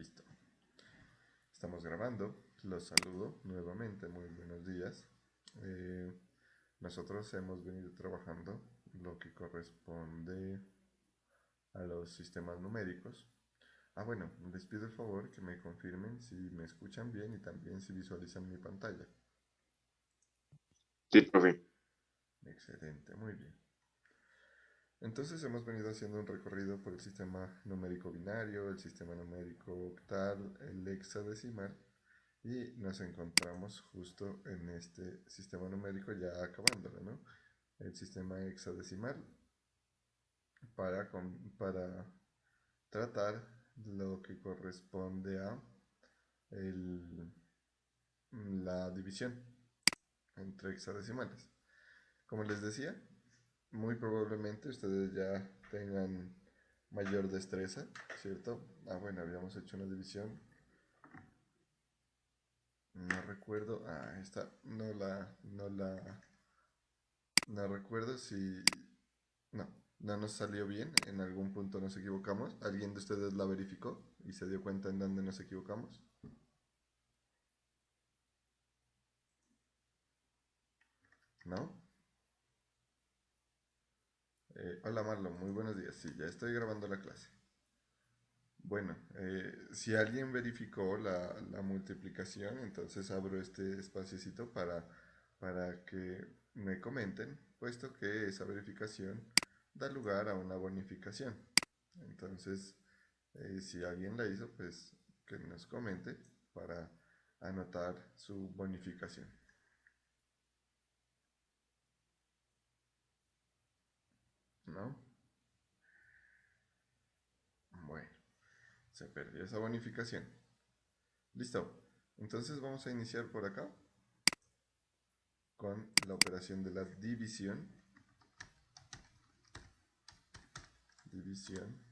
Listo. Estamos grabando. Los saludo nuevamente. Muy buenos días. Eh, Nosotros hemos venido trabajando lo que corresponde a los sistemas numéricos. Bueno, les pido el favor que me confirmen si me escuchan bien y también si visualizan mi pantalla. Sí, profe. Excelente, muy bien. Entonces hemos venido haciendo un recorrido por el sistema numérico binario, el sistema numérico octal, el hexadecimal y nos encontramos justo en este sistema numérico ya acabándolo, ¿no? El sistema hexadecimal para tratar lo que corresponde a el- la división entre hexadecimales. Como les decía, muy probablemente ustedes ya tengan mayor destreza, ¿cierto? Bueno, habíamos hecho una división. No recuerdo. Esta no recuerdo si. No, no nos salió bien. En algún punto nos equivocamos. ¿Alguien de ustedes la verificó y se dio cuenta en dónde nos equivocamos? ¿No? Hola Marlon, muy buenos días. Sí, ya estoy grabando la clase. Bueno, si alguien verificó la multiplicación, entonces abro este espaciocito para que me comenten, puesto que esa verificación da lugar a una bonificación. Entonces, si alguien la hizo, pues que nos comente para anotar su bonificación. ¿No? Bueno, se perdió esa bonificación. Listo. Entonces vamos a iniciar por acá con la operación de la división. División.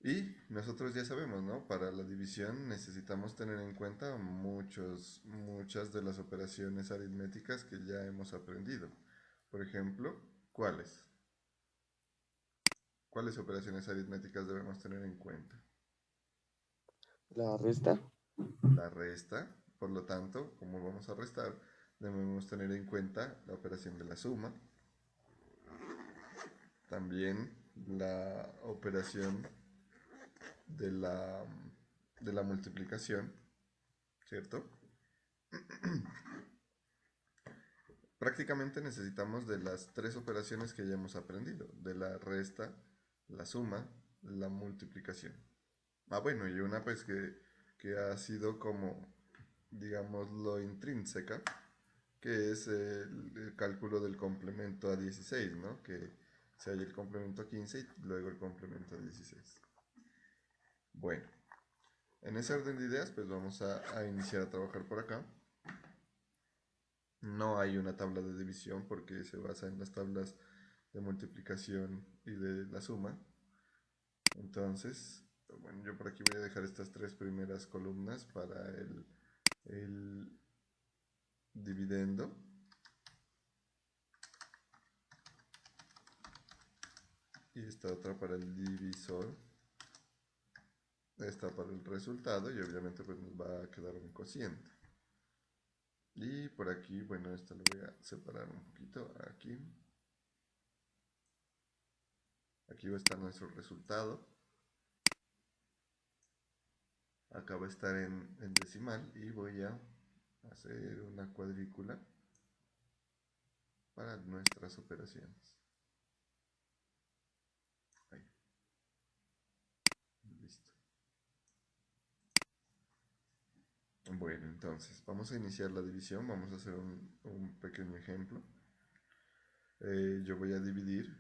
Y nosotros ya sabemos, ¿no? Para la división necesitamos tener en cuenta muchas de las operaciones aritméticas que ya hemos aprendido. Por ejemplo, ¿cuáles? ¿Cuáles operaciones aritméticas debemos tener en cuenta? La resta. La resta, por lo tanto, como vamos a restar, debemos tener en cuenta la operación de la suma, también la operación de de la multiplicación, ¿cierto? Prácticamente necesitamos de las tres operaciones que ya hemos aprendido, de la resta, la suma, la multiplicación. Bueno, y una pues que ha sido como, digamos, lo intrínseca, que es el cálculo del complemento a 16, ¿no? Que se halla el complemento a 15 y luego el complemento a 16. Bueno, en ese orden de ideas, pues vamos a iniciar a trabajar por acá. No hay una tabla de división porque se basa en las tablas de multiplicación y de la suma. Entonces, bueno, yo por aquí voy a dejar estas tres primeras columnas para el dividendo. Y esta otra para el divisor. Esta para el resultado y obviamente pues nos va a quedar un cociente. Y por aquí, bueno, esto lo voy a separar un poquito. Aquí va a estar nuestro resultado. Acá va a estar en decimal y voy a hacer una cuadrícula para nuestras operaciones. Ahí, listo. Bueno, entonces vamos a iniciar la división. Vamos a hacer un pequeño ejemplo. Yo voy a dividir.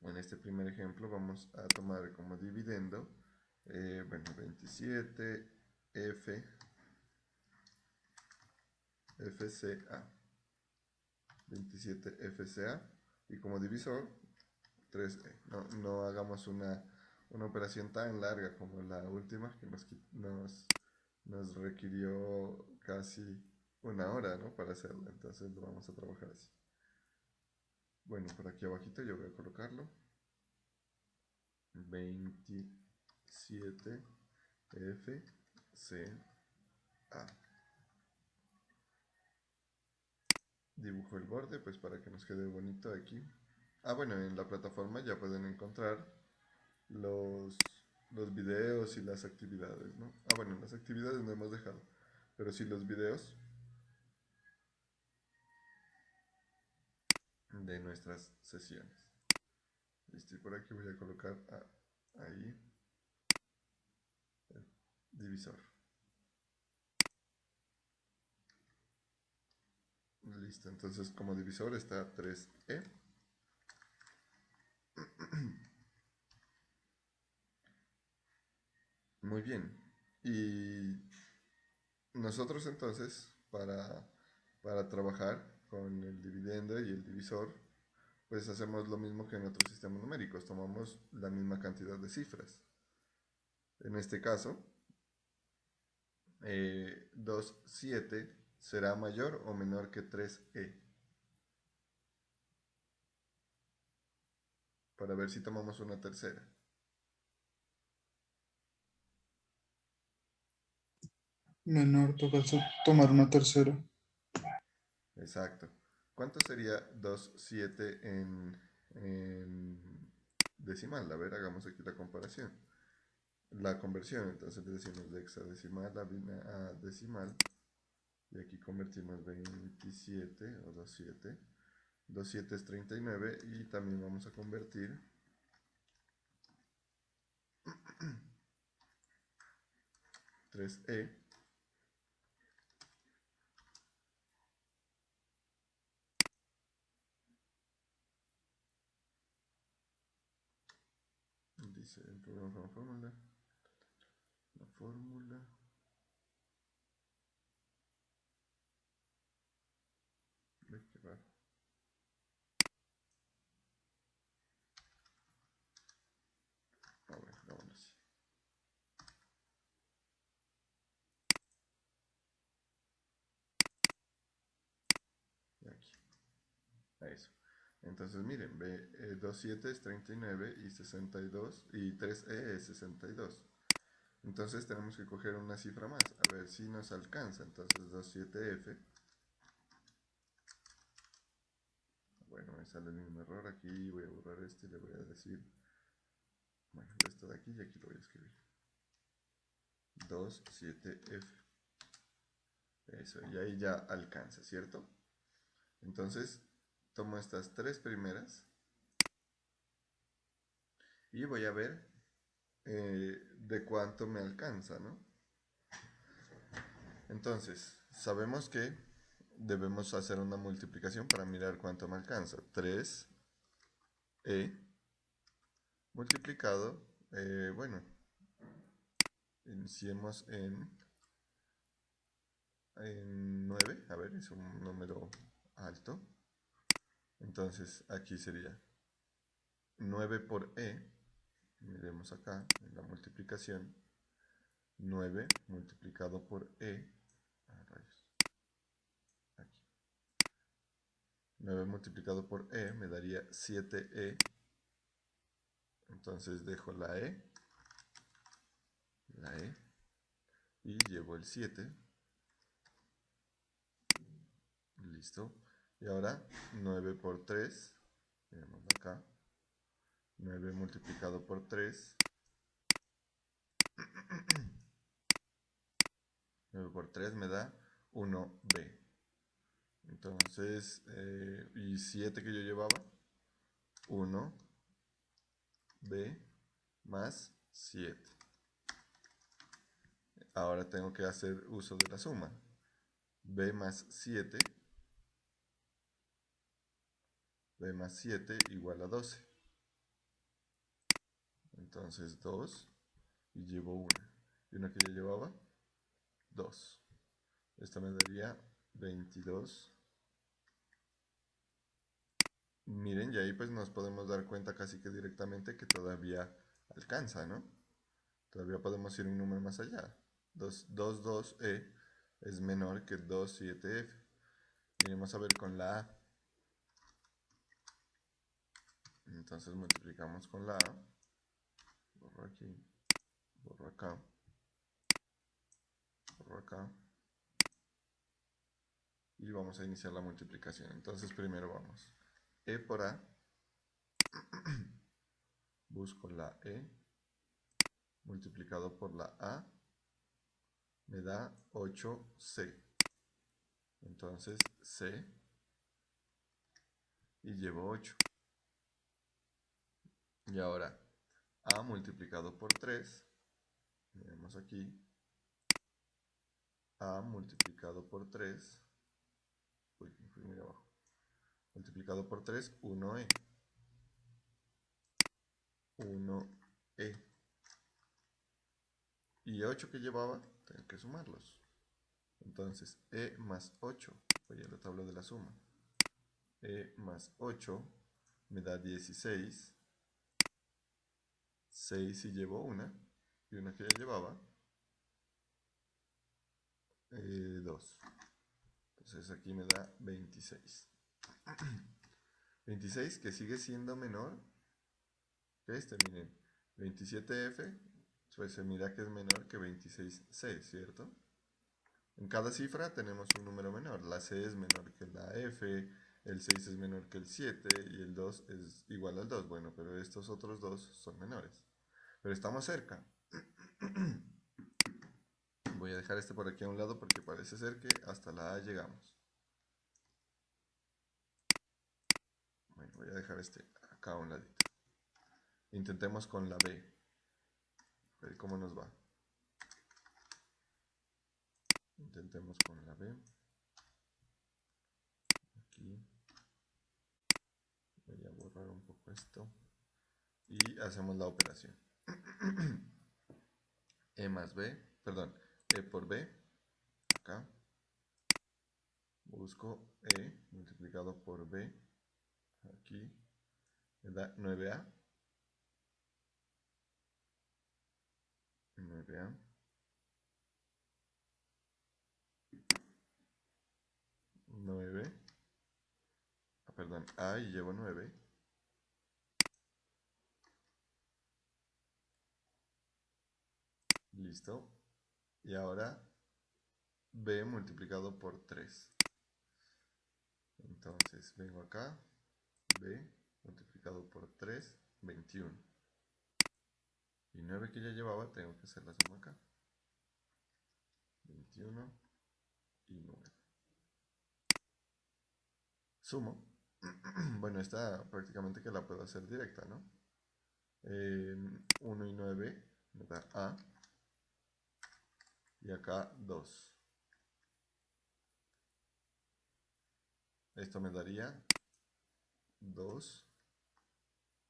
En este primer ejemplo vamos a tomar como dividendo, bueno, 27 F, FCA. 27 FCA. Y como divisor, 3E. No hagamos una operación tan larga como la última que nos requirió casi una hora, ¿no? Para hacerla. Entonces lo vamos a trabajar así. Bueno, por aquí abajito yo voy a colocarlo. 27FCA. Dibujo el borde pues para que nos quede bonito aquí. Bueno, en la plataforma ya pueden encontrar los, los videos y las actividades, ¿no? Bueno, las actividades no hemos dejado, pero sí los videos de nuestras sesiones. Listo, y por aquí voy a colocar ahí el divisor. Listo, entonces como divisor está 3E. Muy bien. Y nosotros entonces, para trabajar con el dividendo y el divisor, pues hacemos lo mismo que en otros sistemas numéricos, tomamos la misma cantidad de cifras. En este caso, 2,7 será mayor o menor que 3E. Para ver si tomamos una tercera. Menor, toca tomar una tercera. Exacto. ¿Cuánto sería 2,7 en decimal? A ver, hagamos aquí la comparación. La conversión, entonces le decimos de hexadecimal a decimal. Y aquí convertimos 27 o 2,7. 2,7 es 39 y también vamos a convertir 3E. Dice el programa con fórmula. La fórmula. Qué raro. Bueno, vámonos así. Y aquí. A eso. Entonces miren, 2,7 es 39 y 62 y 3E es 62. Entonces tenemos que coger una cifra más, a ver si nos alcanza. Entonces 2,7F. Bueno, me sale el mismo error aquí, voy a borrar este y le voy a decir, bueno, esto de aquí y aquí lo voy a escribir. 2,7F. Eso, y ahí ya alcanza, ¿cierto? Entonces tomo estas tres primeras y voy a ver de cuánto me alcanza, ¿no? Entonces, sabemos que debemos hacer una multiplicación para mirar cuánto me alcanza. 3E multiplicado, bueno, iniciemos en 9, a ver, es un número alto. Entonces, aquí sería 9 por E, miremos acá en la multiplicación, 9 multiplicado por E, rayos, aquí. 9 multiplicado por E me daría 7E. Entonces dejo la E y llevo el 7. Listo. Y ahora 9 por 3, miremoslo acá. 9 multiplicado por 3. 9 por 3 me da 1B. Entonces, y 7 que yo llevaba, 1B más 7. Ahora tengo que hacer uso de la suma. B más 7 igual a 12. Entonces 2 y llevo 1. Y una que ya llevaba, 2. Esta me daría 22. Miren, y ahí pues nos podemos dar cuenta casi que directamente que todavía alcanza, ¿no? Todavía podemos ir un número más allá. 2,2E es menor que 2,7F. Iremos a ver con la A. Entonces multiplicamos con la A. borro aquí, borro acá, borro acá. Y vamos a iniciar la multiplicación. Entonces primero vamos E por A, busco la E, multiplicado por la A, me da 8C. Entonces C, y llevo 8. Y ahora A multiplicado por 3, miremos aquí, A multiplicado por 3, uy, me fui muy abajo, multiplicado por 3, 1E. 1E. Y 8 que llevaba, tengo que sumarlos. Entonces, E más 8, voy a la tabla de la suma. E más 8 me da 16. 6 y llevo una, y una que ya llevaba, 2. Entonces aquí me da 26. 26 que sigue siendo menor que este, miren. 27F, pues se mira que es menor que 26C, ¿cierto? En cada cifra tenemos un número menor. La C es menor que la F, el 6 es menor que el 7 y el 2 es igual al 2. Bueno, pero estos otros dos son menores. Pero estamos cerca. Voy a dejar este por aquí a un lado porque parece ser que hasta la A llegamos. Bueno, voy a dejar este acá a un ladito. Intentemos con la B. A ver cómo nos va. Intentemos con la B. Aquí. Voy a borrar un poco esto. Y hacemos la operación. E más B, perdón, E por B, acá. Busco E multiplicado por B, aquí. Me da 9A. 9A. 9. Perdón, A y llevo 9. Listo. Y ahora B multiplicado por 3. Entonces vengo acá, B multiplicado por 3, 21. Y 9 que ya llevaba, tengo que hacer la suma acá. 21 y 9. Sumo. Bueno, esta prácticamente que la puedo hacer directa, ¿no? 1 y 9 me da A. Y acá 2. Esto me daría 2A.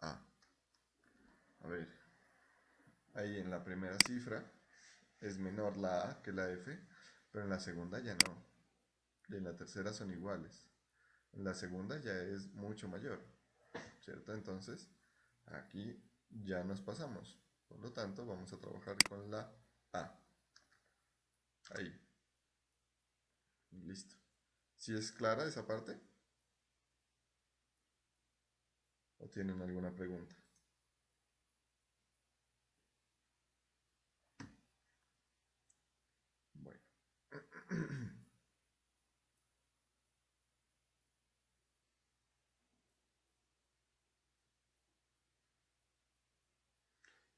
A ver, ahí en la primera cifra es menor la A que la F, pero en la segunda ya no. Y en la tercera son iguales. En la segunda ya es mucho mayor, ¿cierto? Entonces, aquí ya nos pasamos. Por lo tanto, vamos a trabajar con la A. Ahí. Listo. ¿Sí es clara esa parte? ¿O tienen alguna pregunta? Bueno.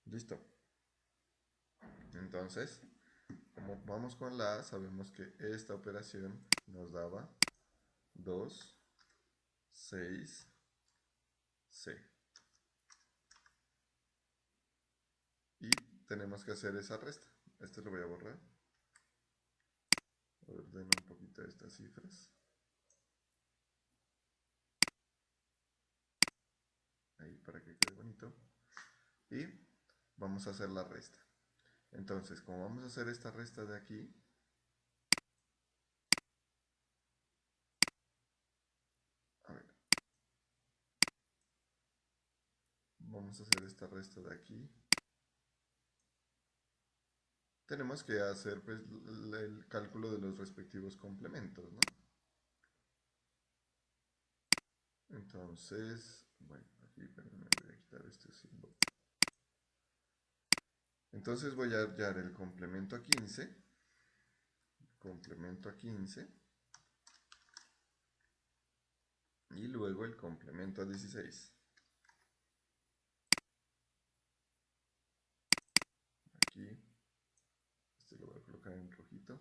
Listo. Entonces, como vamos con la A, sabemos que esta operación nos daba 2, 6, C. Y tenemos que hacer esa resta. Este lo voy a borrar. Ordeno un poquito estas cifras. Ahí para que quede bonito. Y vamos a hacer la resta. Entonces, como vamos a hacer esta resta de aquí, a ver, vamos a hacer esta resta de aquí. Tenemos que hacer pues el cálculo de los respectivos complementos, ¿no? Entonces, bueno, aquí me voy a quitar este símbolo. Entonces voy a hallar el complemento a 15. Complemento a 15. Y luego el complemento a 16. Aquí. Este lo voy a colocar en rojito.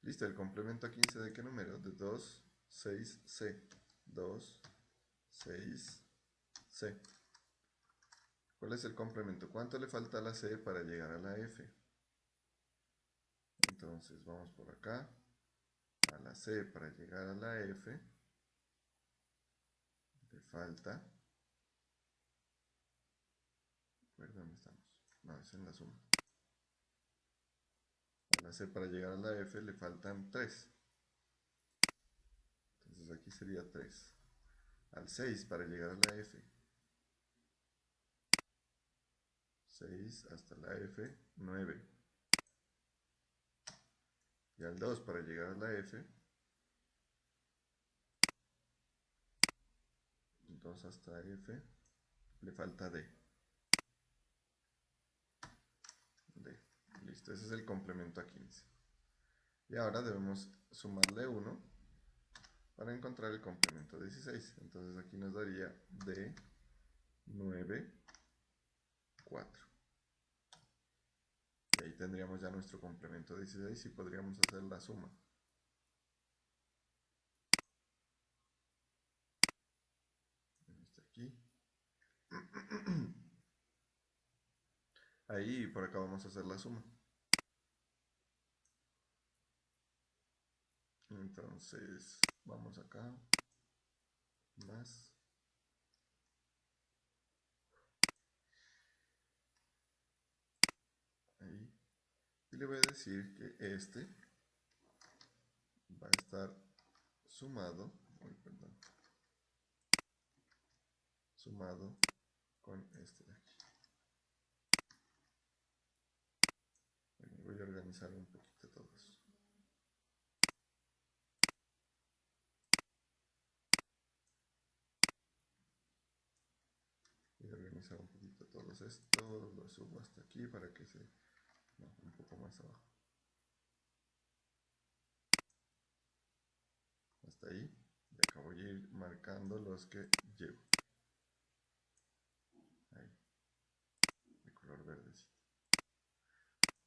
Listo, el complemento a 15 ¿de qué número? De 2, 6, C. 2, 6, C. ¿Cuál es el complemento? ¿Cuánto le falta a la C para llegar a la F? Entonces vamos por acá. A la C para llegar a la F le falta. A ver dónde estamos. No, es en la suma. A la C para llegar a la F le faltan 3. Entonces aquí sería 3. Al 6 para llegar a la F. 6 hasta la F, 9. Y al 2 para llegar a la F, 2 hasta F, le falta D. D. Listo, ese es el complemento a 15. Y ahora debemos sumarle 1 para encontrar el complemento a 16. Entonces aquí nos daría D, 9, 4. Y ahí tendríamos ya nuestro complemento a 16 y podríamos hacer la suma. Este aquí. Ahí por acá vamos a hacer la suma. Entonces vamos acá. Más. Ahí. Y le voy a decir que este va a estar sumado. Perdón. Sumado con este de aquí. Bueno, voy a organizar un poquito todos. Voy a organizar un poquito todos estos. Los subo hasta aquí para que se... No, un poco más abajo. Hasta ahí. Y acá voy a ir marcando los que llevo. Ahí. De color verdecito.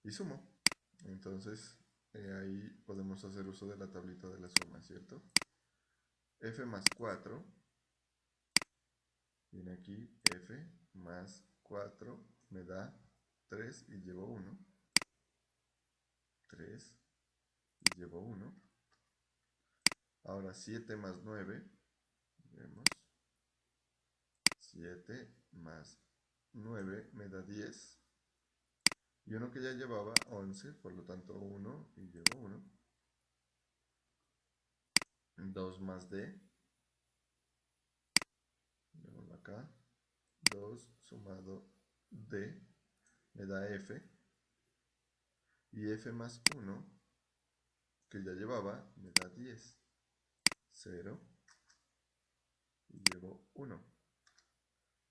Y sumo. Entonces ahí podemos hacer uso de la tablita de la suma, ¿cierto? F más 4. Viene aquí F más 4 me da 3 y llevo 1. 3 y llevo 1. Ahora 7 más 9. Vemos. 7 más 9 me da 10. Y uno que ya llevaba 11, por lo tanto 1 y llevo 1. 2 más D. Vemos acá. 2 sumado D me da F. Y F más 1, que ya llevaba, me da 10. 0. Y llevo 1.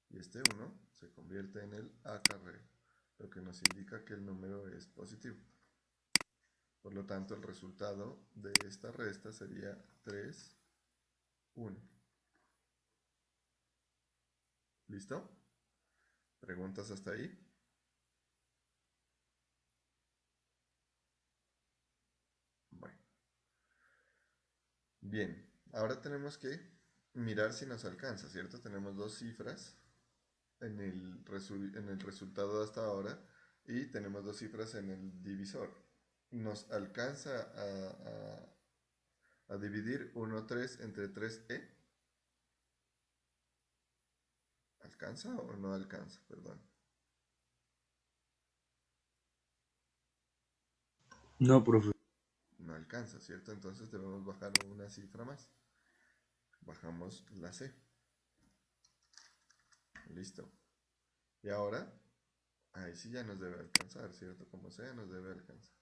Y este 1 se convierte en el acarreo, lo que nos indica que el número es positivo. Por lo tanto, el resultado de esta resta sería 3, 1. ¿Listo? ¿Preguntas hasta ahí? Bueno. Bien, ahora tenemos que mirar si nos alcanza, ¿cierto? Tenemos dos cifras en el resultado de hasta ahora y tenemos dos cifras en el divisor. ¿Nos alcanza a dividir 1, 3 entre 3e? ¿Alcanza o no alcanza? Perdón. No, profe. No alcanza, ¿cierto? Entonces debemos bajar una cifra más. Bajamos la C. Listo. Y ahora, ahí sí ya nos debe alcanzar, ¿cierto? Como sea, nos debe alcanzar.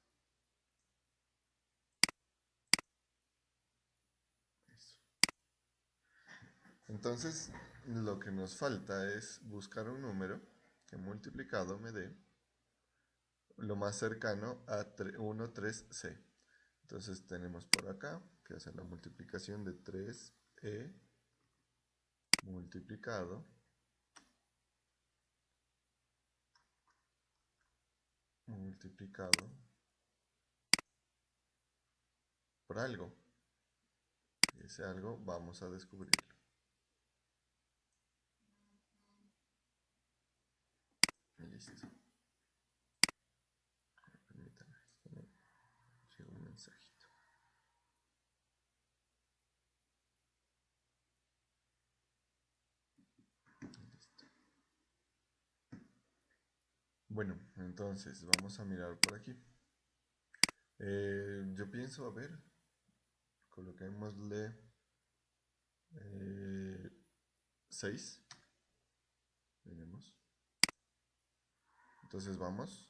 Eso. Entonces, lo que nos falta es buscar un número que multiplicado me dé lo más cercano a 1, 3c. Entonces tenemos por acá que hacer la multiplicación de 3e multiplicado por algo. Y ese algo vamos a descubrirlo. Y listo. Permítame, que me llegó un mensajito. Listo. Bueno, entonces vamos a mirar por aquí. Yo pienso, a ver, coloquémosle 6. Veremos. Entonces vamos,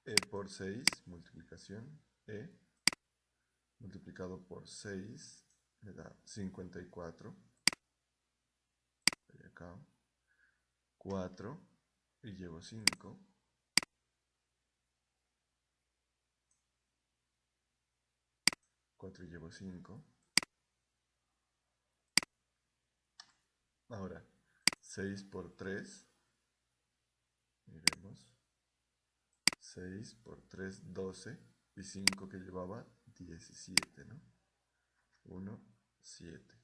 e por 6, multiplicación, e multiplicado por 6 me da 54. Voy acá, 4 y llevo 5. 4 y llevo 5. Ahora, 6 por 3, miremos, 6 por 3, 12, y 5 que llevaba, 17, ¿no? 1, 7.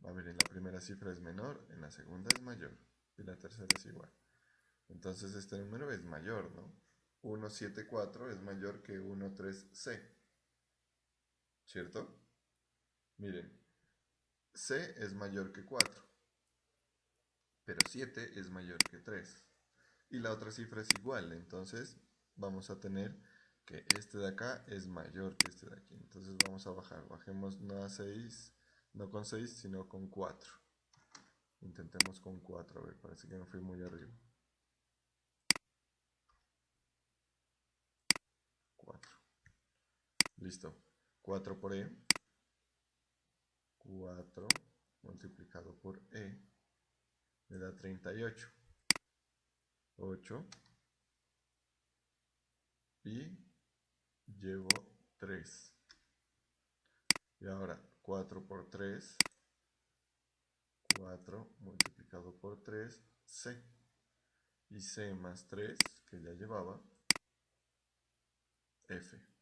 A ver, en la primera cifra es menor, en la segunda es mayor, y la tercera es igual. Entonces este número es mayor, ¿no? 174 es mayor que 13c, ¿cierto? Miren, c es mayor que 4, pero 7 es mayor que 3. Y la otra cifra es igual, entonces vamos a tener que este de acá es mayor que este de aquí. Entonces vamos a bajar, bajemos no a 6, no con 6, sino con 4. Intentemos con 4, a ver, parece que no fui muy arriba. 4. Listo. 4 por e. 4 multiplicado por e me da 38. 8 y llevo 3. Y ahora 4 por 3, 4 multiplicado por 3, c. Y c más 3, que ya llevaba, f.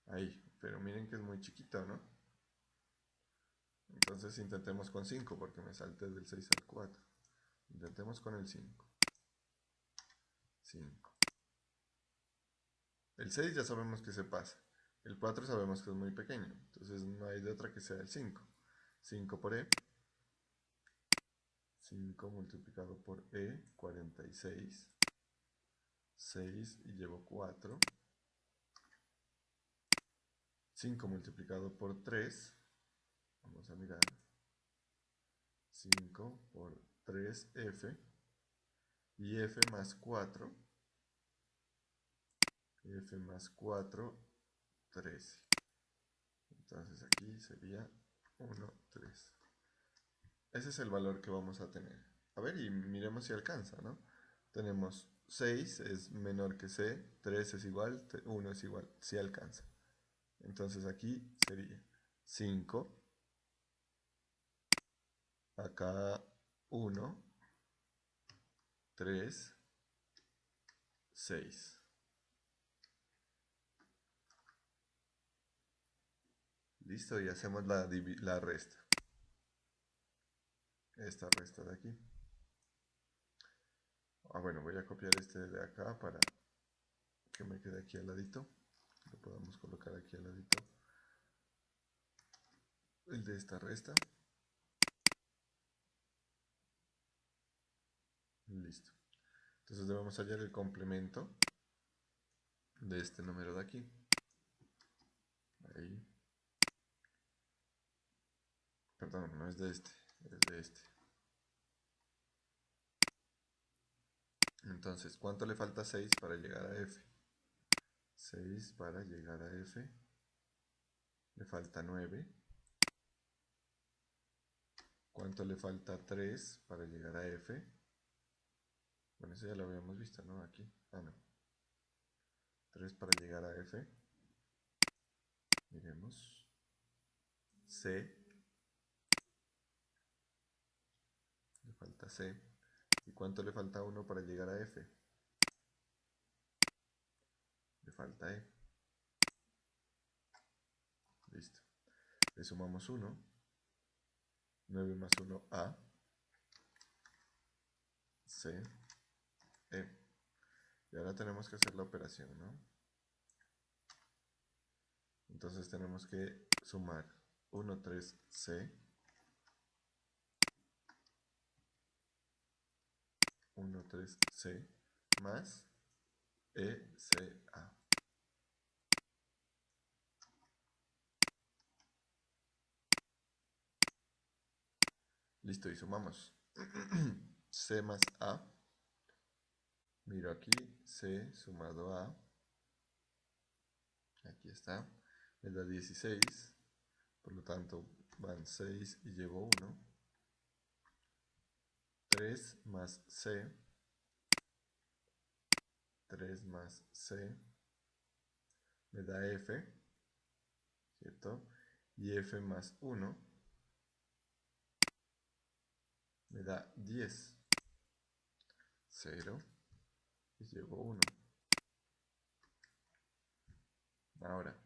Ahí, pero miren que es muy chiquito, ¿no? Entonces intentemos con 5 porque me salté del 6 al 4. Intentemos con el 5. 5. El 6 ya sabemos que se pasa. El 4 sabemos que es muy pequeño. Entonces no hay de otra que sea el 5. 5 por e. 5 multiplicado por e, 46. 6 y llevo 4. 5 multiplicado por 3. Vamos a mirar. 5 por 3f. Y f más 4. F más 4, 13. Entonces aquí sería 1, 3. Ese es el valor que vamos a tener. A ver, y miremos si alcanza, ¿no? Tenemos 6 es menor que c, 3 es igual, 1 es igual, si alcanza. Entonces aquí sería 5, acá 1, 3, 6. Listo, y hacemos la resta. Esta resta de aquí. Bueno, voy a copiar este de acá para que me quede aquí al ladito. Lo podemos colocar aquí al ladito. El de esta resta. Listo. Entonces debemos hallar el complemento de este número de aquí. Ahí. Perdón, no es de este, es de este. Entonces, ¿cuánto le falta a 6 para llegar a f? 6 para llegar a f Le falta 9. ¿Cuánto le falta a 3 para llegar a F? Bueno, eso ya lo habíamos visto, ¿no? Aquí. Ah, no. 3 para llegar a F. Miremos. C. Le falta C. ¿Y cuánto le falta a 1 para llegar a F? Le falta E. Listo. Le sumamos 1. 9 más 1, A. C. E. Y ahora tenemos que hacer la operación, ¿no? Entonces tenemos que sumar 1, 3, C. 1, 3, C. Más E, C, A. Listo, y sumamos. C más A. Miro aquí, C sumado a. Aquí está. Me da 16. Por lo tanto, van 6 y llevo 1. 3 más C. 3 más C. Me da F. ¿Cierto? Y F más 1. Me da 10. 0. Y llevo 1. Ahora,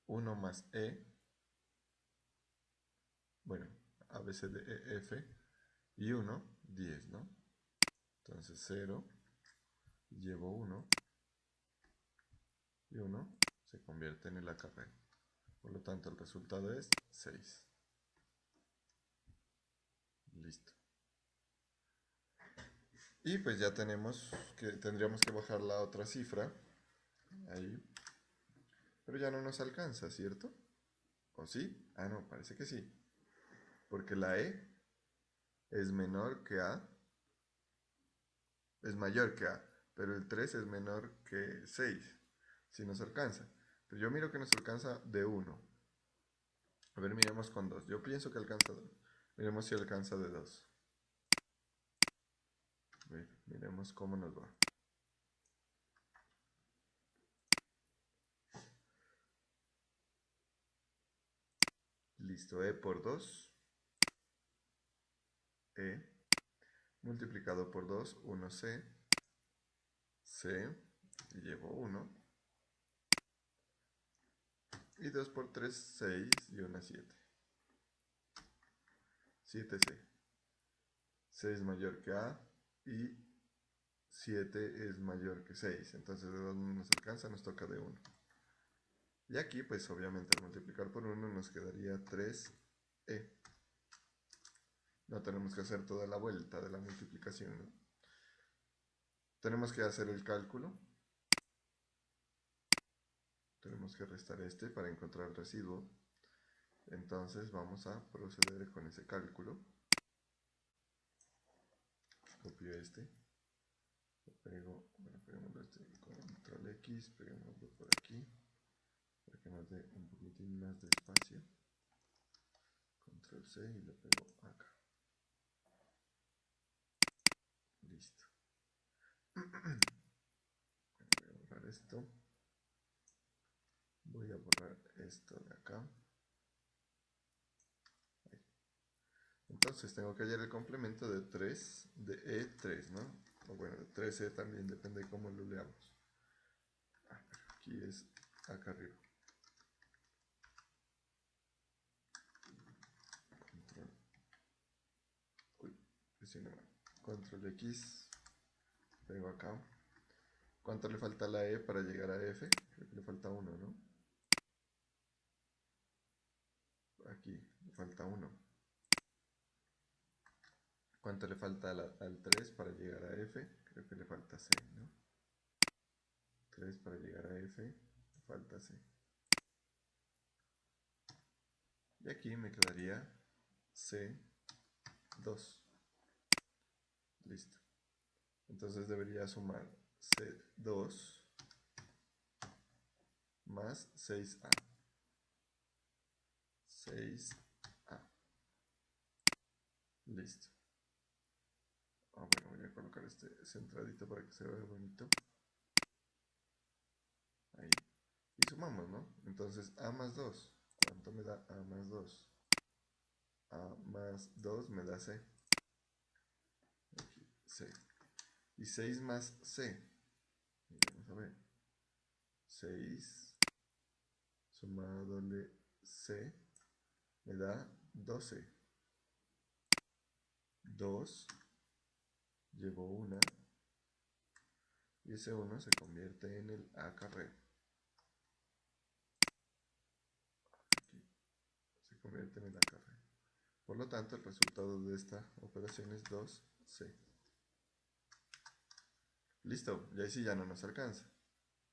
1 más E. Bueno, A, B, C, D, E, F. Y 1, 10, ¿no? Entonces 0. Llevo 1. Y 1 se convierte en el acarreo. Por lo tanto, el resultado es 6. Listo. Y pues ya tendríamos que bajar la otra cifra. Ahí. Pero ya no nos alcanza, ¿cierto? ¿O sí? Ah, no, parece que sí. Porque la E es menor que A. Es mayor que A. Pero el 3 es menor que 6. Si nos alcanza. Pero yo miro que nos alcanza de 1. A ver, miremos con 2. Yo pienso que alcanza 2. Miremos si alcanza de 2. A ver, miremos cómo nos va. Listo, E por 2. E multiplicado por 2, 1C. C, y llevo 1. Y 2 por 3, 6 y 1, 7. 7C. C es mayor que A y 7 es mayor que 6. Entonces de 2 no nos alcanza, nos toca de 1. Y aquí pues obviamente al multiplicar por 1 nos quedaría 3E. No tenemos que hacer toda la vuelta de la multiplicación, ¿no? Tenemos que hacer el cálculo. Tenemos que restar este para encontrar el residuo. Entonces vamos a proceder con ese cálculo. Copio este. Lo pego, bueno, peguémoslo este con control X, peguémoslo por aquí, para que nos dé un poquitín más de espacio. Control C y lo pego acá. Listo. Voy a borrar esto. Voy a borrar esto de acá. Ahí. Entonces tengo que hallar el complemento de 3, de E3, ¿no? O bueno, de 3E también, depende de cómo lo leamos. Aquí es acá arriba. Control. Uy, presiono mal. Control X. Pego acá. ¿Cuánto le falta a la E para llegar a F? Creo que le falta 1, ¿no? Aquí le falta 1. ¿Cuánto le falta al 3 para llegar a F? Creo que le falta C, ¿no? 3 para llegar a F, le falta C. Y aquí me quedaría C2. Listo. Entonces debería sumar C2 más 6A. 6A. Listo. Bueno, voy a colocar este centradito para que se vea bonito. Ahí. Y sumamos, ¿no? Entonces A más 2. ¿Cuánto me da A más 2? A más 2 me da C. Aquí, C. Y 6 más C. Vamos a ver. 6 sumado C me da 12. 2 llevo 1. Y ese 1 se convierte en el A carrero. Aquí se convierte en el A carrero. Por lo tanto, el resultado de esta operación es 2C. Listo, y ahí sí ya no nos alcanza.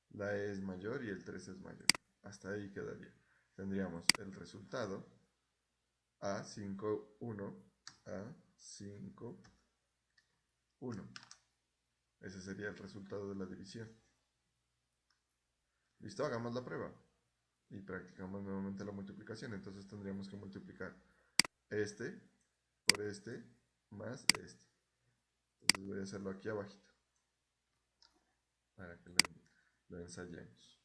La E es mayor y el 3 es mayor. Hasta ahí quedaría. Tendríamos el resultado A5,1, A5,1. Ese sería el resultado de la división. Listo, hagamos la prueba. Y practicamos nuevamente la multiplicación. Entonces tendríamos que multiplicar este por este más este. Entonces voy a hacerlo aquí abajito para que lo ensayemos.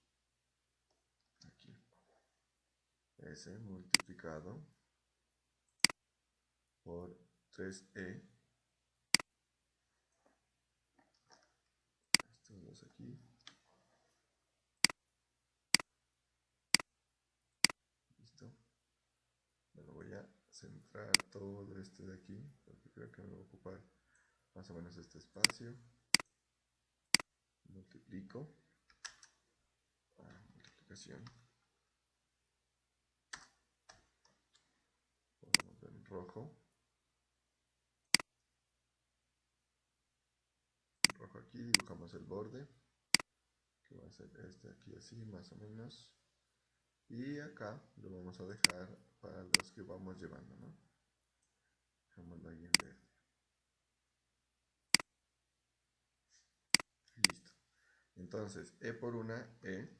Aquí. S multiplicado por 3E. Estos dos aquí. Listo. Me lo voy a centrar todo este de aquí, porque creo que me va a ocupar más o menos este espacio. Multiplico. Multiplicación. Ponemos en rojo. Rojo aquí, dibujamos el borde, que va a ser este aquí así, más o menos. Y acá lo vamos a dejar para los que vamos llevando, ¿no? Dejémoslo ahí en verde. Listo. Entonces, E por 1, E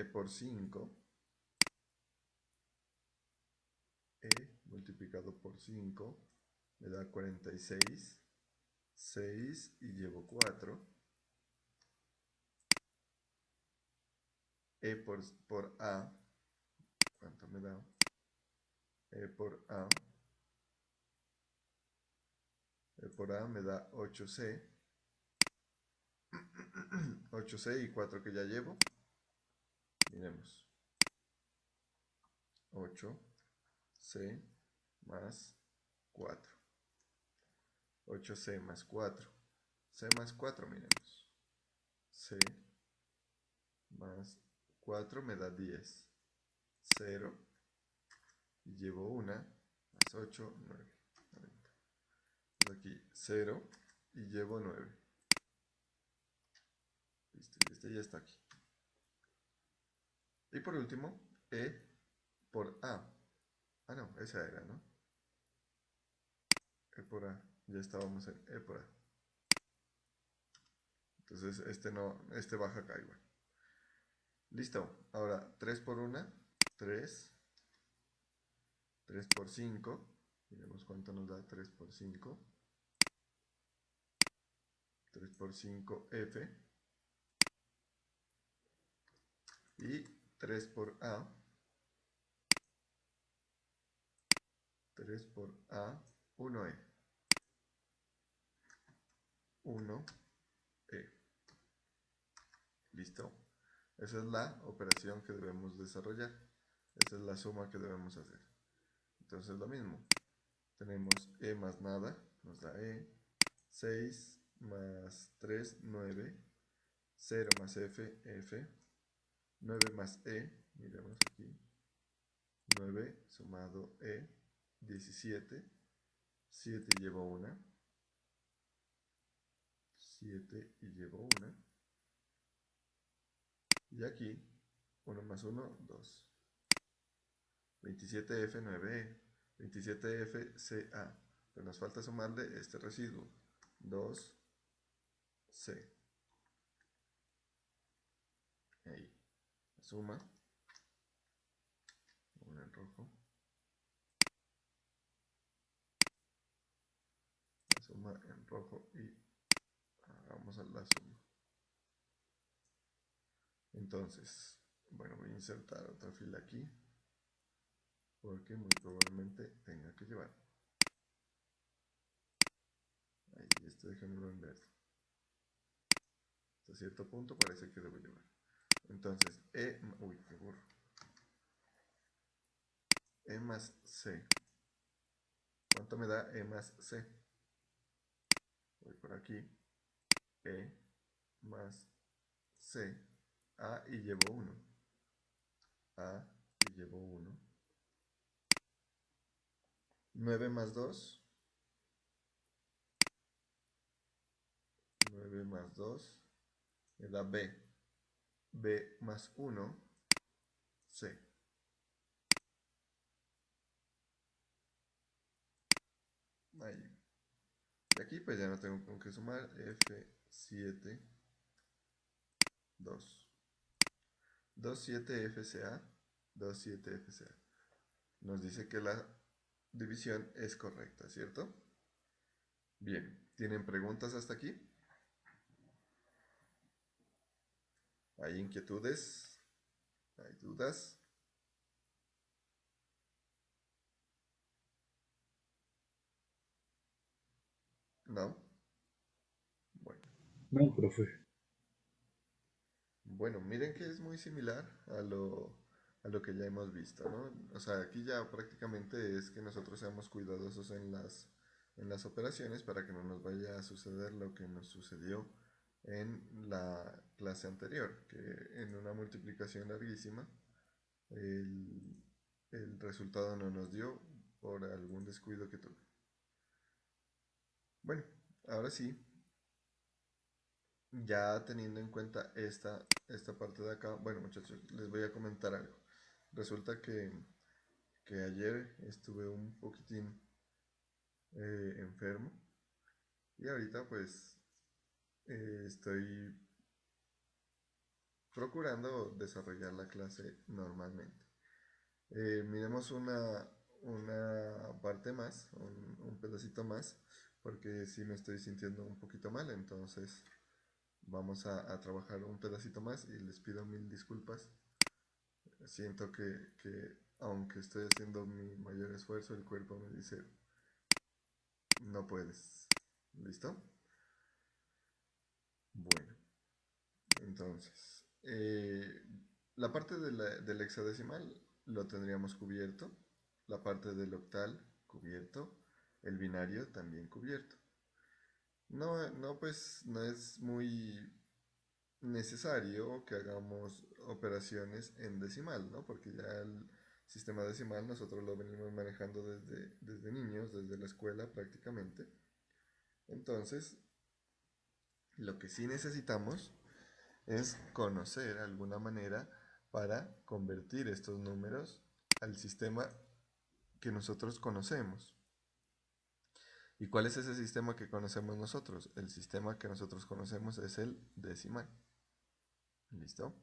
por 5, E multiplicado por 5 me da 46, 6 y llevo 4. E por A, ¿cuánto me da? E por A me da 8C. 8C y 4 que ya llevo. Miremos. 8C más 4. 8C más 4. C más 4, miremos. C más 4 me da 10. 0. Y llevo 1 más 8, 9. 90. Aquí 0 y llevo 9. Listo, y este ya está aquí. Y por último, E por A. Ah, no, esa era, ¿no? E por A. Ya estábamos en E por A. Entonces este baja acá igual. Listo. Ahora 3 por 1, 3. 3 por 5. Miremos cuánto nos da 3 por 5. 3 por 5, F. Y 3 por A. 3 por A, 1E. 1E. Listo. Esa es la operación que debemos desarrollar. Esa es la suma que debemos hacer. Entonces lo mismo. Tenemos E más nada, nos da E. 6 más 3, 9. 0 más F, F. 9 más E, miremos aquí. 9 sumado E, 17. 7 llevo 1. 7 y llevo 1. Y aquí, 1 más 1, 2. 27F, 9E. 27F, CA. Pero nos falta sumarle este residuo. 2C. Ahí. La suma. En rojo. La suma en rojo y vamos a la suma. Entonces, bueno, voy a insertar otra fila aquí porque muy probablemente tenga que llevar. Ahí, esto déjenmelo en verde. Hasta cierto punto parece que debo llevar. Entonces, uy, qué burro. E más C. ¿Cuánto me da E más C? Voy por aquí. E más C. A y llevo 1. A y llevo 1. 9 más 2. 9 más 2 me da B. B más 1, C. Ahí. De aquí pues ya no tengo con qué sumar. F7, 2. 27 FCA, 27 FCA. Nos dice que la división es correcta, ¿cierto? Bien, ¿tienen preguntas hasta aquí? ¿Hay inquietudes? ¿Hay dudas? ¿No? Bueno. No, profe. Bueno, miren que es muy similar a lo que ya hemos visto, ¿no? O sea, aquí ya prácticamente es que nosotros seamos cuidadosos en las operaciones para que no nos vaya a suceder lo que nos sucedió en la clase anterior, que en una multiplicación larguísima el, el resultado no nos dio por algún descuido que tuve. Bueno, ahora sí, ya teniendo en cuenta esta parte de acá, bueno muchachos, les voy a comentar algo. Resulta que ayer estuve un poquitín enfermo y ahorita pues estoy procurando desarrollar la clase normalmente. Miremos una parte más, un pedacito más, porque sí me estoy sintiendo un poquito mal, entonces vamos a trabajar un pedacito más y les pido mil disculpas. Siento que aunque estoy haciendo mi mayor esfuerzo, el cuerpo me dice, no puedes. ¿Listo? Bueno, entonces, la parte del hexadecimal lo tendríamos cubierto, la parte del octal cubierto, el binario también cubierto. No, pues no es muy necesario que hagamos operaciones en decimal, ¿no? Porque ya el sistema decimal nosotros lo venimos manejando desde niños, desde la escuela prácticamente. Entonces, lo que sí necesitamos es conocer alguna manera para convertir estos números al sistema que nosotros conocemos. ¿Y cuál es ese sistema que conocemos nosotros? El sistema que nosotros conocemos es el decimal. ¿Listo?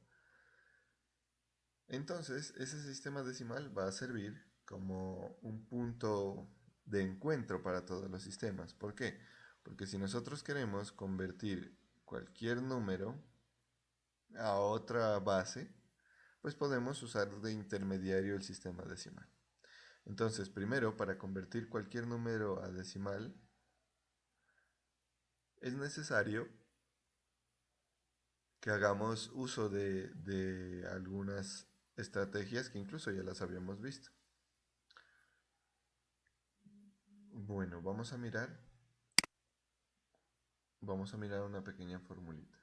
Entonces, ese sistema decimal va a servir como un punto de encuentro para todos los sistemas. ¿Por qué? Porque si nosotros queremos convertir cualquier número a otra base, pues podemos usar de intermediario el sistema decimal. Entonces, primero, para convertir cualquier número a decimal, es necesario que hagamos uso de algunas estrategias que incluso ya las habíamos visto. Bueno, vamos a mirar una pequeña formulita.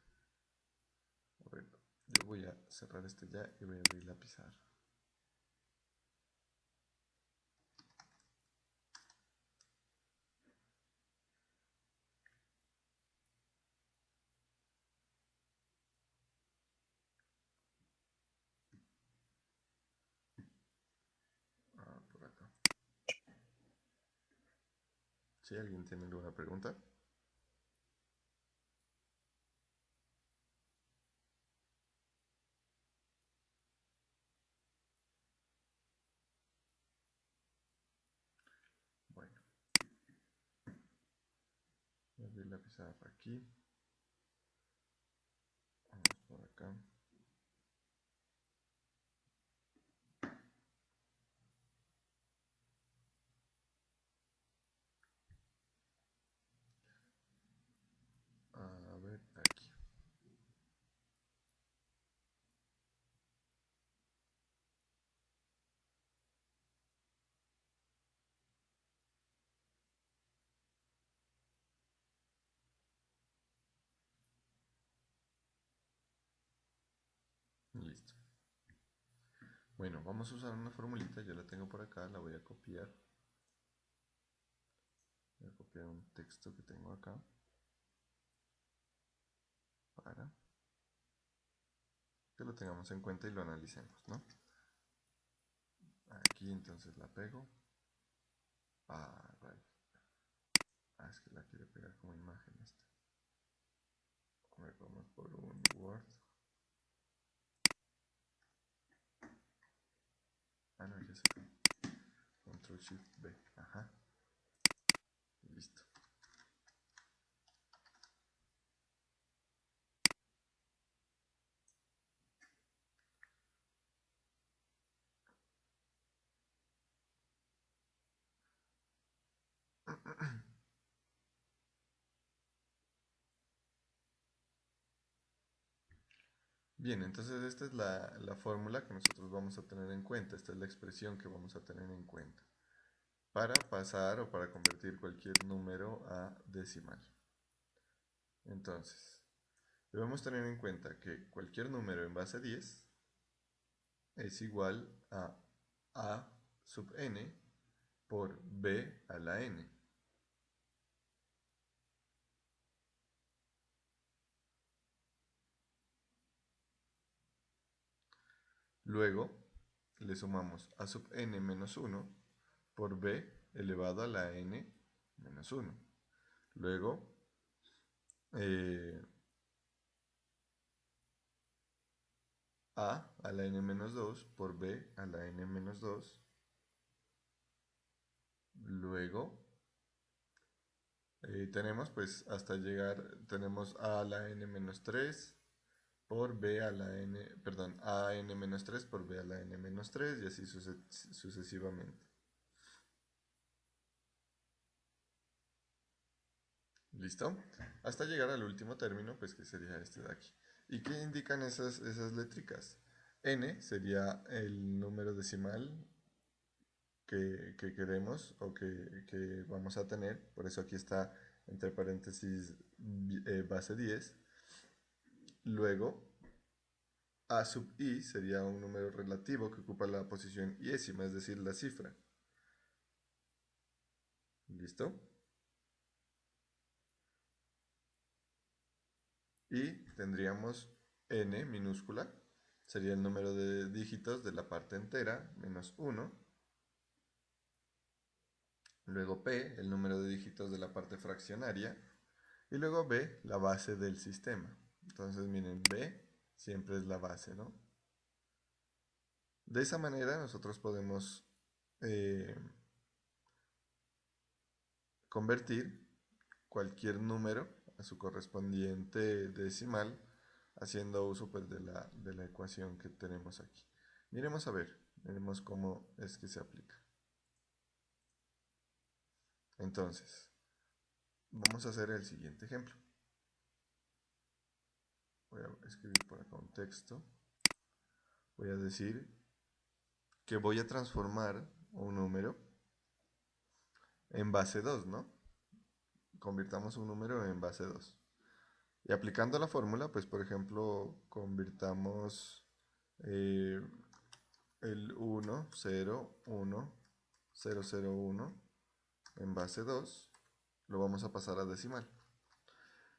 A ver, yo voy a cerrar este ya y voy a abrir la pizarra. Por acá. ¿Si alguien tiene alguna pregunta? abrir la pizarra aquí. Vamos por acá. A ver, aquí. Listo. Bueno, vamos a usar una formulita, yo la tengo por acá, la voy a copiar. Voy a copiar un texto que tengo acá para que lo tengamos en cuenta y lo analicemos, ¿no? Aquí entonces la pego. Vale. Es que la quiero pegar como imagen esta. A ver, vamos por un Word. No, ya se fue. Control Shift B. Ajá. Listo. Bien, entonces esta es la fórmula que nosotros vamos a tener en cuenta. Esta es la expresión que vamos a tener en cuenta para pasar o para convertir cualquier número a decimal. Entonces, debemos tener en cuenta que cualquier número en base 10 es igual a sub n por b a la n. Luego le sumamos a sub n menos 1 por b elevado a la n menos 1. Luego a la n menos 2 por b a la n menos 2. Luego tenemos pues hasta llegar, tenemos a la n menos 3 por b a la n, perdón, a n menos 3 por b a la n menos 3 y así sucesivamente. ¿Listo? Hasta llegar al último término, pues que sería este de aquí. ¿Y qué indican esas letricas? N sería el número decimal que queremos o que vamos a tener, por eso aquí está entre paréntesis base 10. Luego, a sub i sería un número relativo que ocupa la posición iésima, es decir, la cifra. ¿Listo? Y tendríamos n minúscula, sería el número de dígitos de la parte entera, menos 1. Luego p, el número de dígitos de la parte fraccionaria. Y luego b, la base del sistema. Entonces miren, b siempre es la base, ¿no? De esa manera nosotros podemos convertir cualquier número a su correspondiente decimal haciendo uso pues, de la ecuación que tenemos aquí. Miremos a ver, miremos cómo es que se aplica. Entonces, vamos a hacer el siguiente ejemplo. Voy a escribir por acá un texto. Voy a decir que voy a transformar un número en base 2, ¿no? Convirtamos un número en base 2. Y aplicando la fórmula, pues por ejemplo, convirtamos el 1, 0, 1, 0, 0, 1 en base 2, lo vamos a pasar a decimal.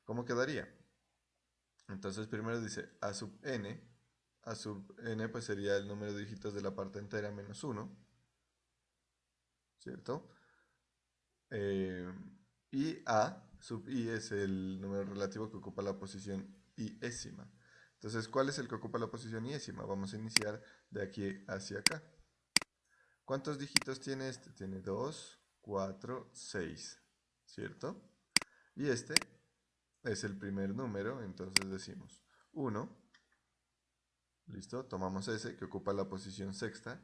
¿Cómo quedaría? Entonces primero dice a sub n pues sería el número de dígitos de la parte entera menos 1, ¿cierto? Y a sub i es el número relativo que ocupa la posición iésima. Entonces, ¿cuál es el que ocupa la posición iésima? Vamos a iniciar de aquí hacia acá. ¿Cuántos dígitos tiene este? Tiene 2, 4, 6, ¿cierto? Y este es el primer número, entonces decimos 1. ¿Listo? Tomamos ese que ocupa la posición sexta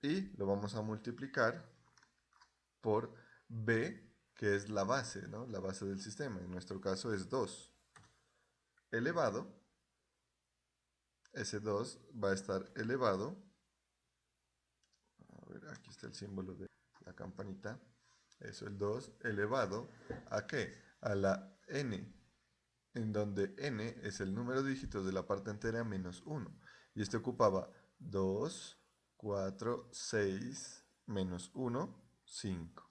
y lo vamos a multiplicar por b, que es la base, ¿no? La base del sistema. En nuestro caso es 2 elevado. Ese 2 va a estar elevado. A ver, aquí está el símbolo de la campanita. Eso, el 2 elevado ¿a qué? A la n, en donde n es el número de dígitos de la parte entera menos 1. Y este ocupaba 2, 4, 6, menos 1, 5.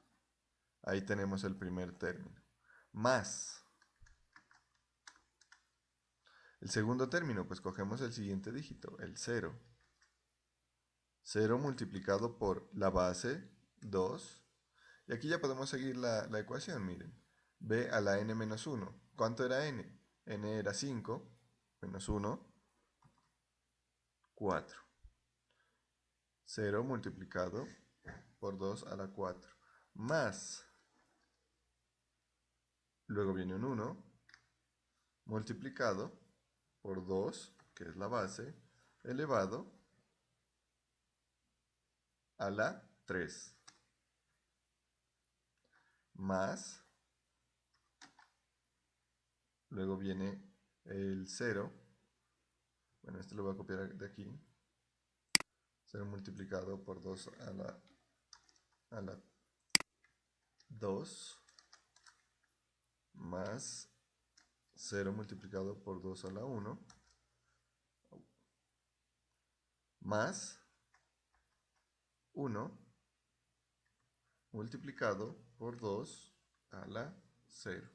Ahí tenemos el primer término. Más. El segundo término, pues cogemos el siguiente dígito, el 0. 0 multiplicado por la base, 2. Y aquí ya podemos seguir la ecuación, miren. B a la n menos 1. ¿Cuánto era n? N era 5, menos 1, 4. 0 multiplicado por 2 a la 4. Más. Luego viene un 1 multiplicado por 2, que es la base, elevado a la 3. Más. Luego viene el 0. Bueno, este lo voy a copiar de aquí. 0 multiplicado por 2 a la 2 más 0 multiplicado por 2 a la 1 más 1 multiplicado por 2 a la 0.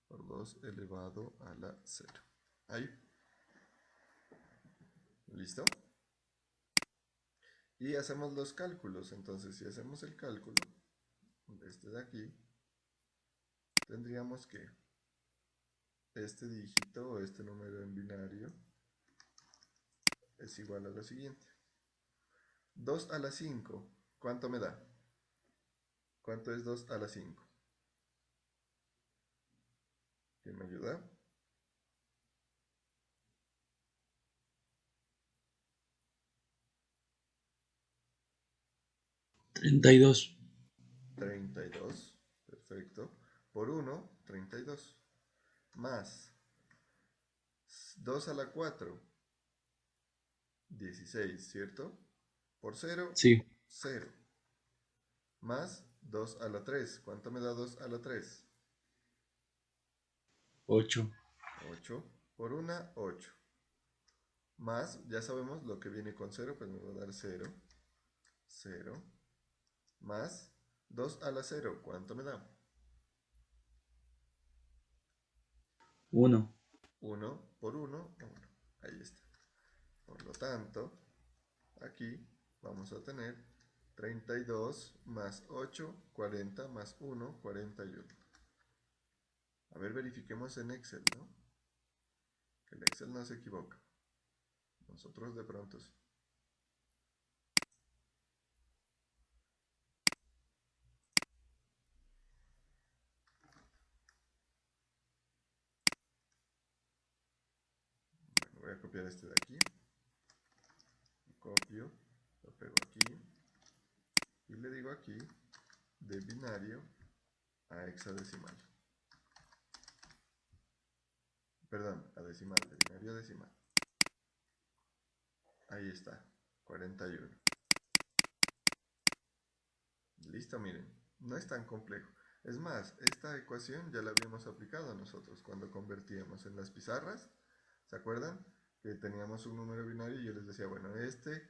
Por 2 elevado a la 0. Ahí. ¿Listo? Y hacemos los cálculos. Entonces, si hacemos el cálculo de este de aquí, tendríamos que este dígito o este número en binario es igual a lo siguiente. 2 a la 5, ¿cuánto me da? ¿Cuánto es 2 a la 5? ¿Quién me ayuda? 32. 32, perfecto. Por 1, 32. Más 2 a la 4, 16, ¿cierto? Por 0, Sí, 0. Más 2 a la 3, ¿cuánto me da 2 a la 3? 8. 8. Por 1, 8. Más, ya sabemos lo que viene con 0, pues me va a dar 0. 0. Más 2 a la 0, ¿cuánto me da? 1. 1 por 1, 1. Ahí está. Por lo tanto, aquí vamos a tener 32 más 8, 40 más 1, 41. A ver, verifiquemos en Excel, ¿no? Que el Excel no se equivoca. Nosotros de pronto sí. Bueno, voy a copiar este de aquí. Lo copio, lo pego aquí. Y le digo aquí, de binario a hexadecimal. Perdón, a decimal, de binario a decimal. Ahí está, 41. Listo, miren, no es tan complejo. Es más, esta ecuación ya la habíamos aplicado nosotros cuando convertíamos en las pizarras. ¿Se acuerdan? Que teníamos un número binario y yo les decía, bueno, este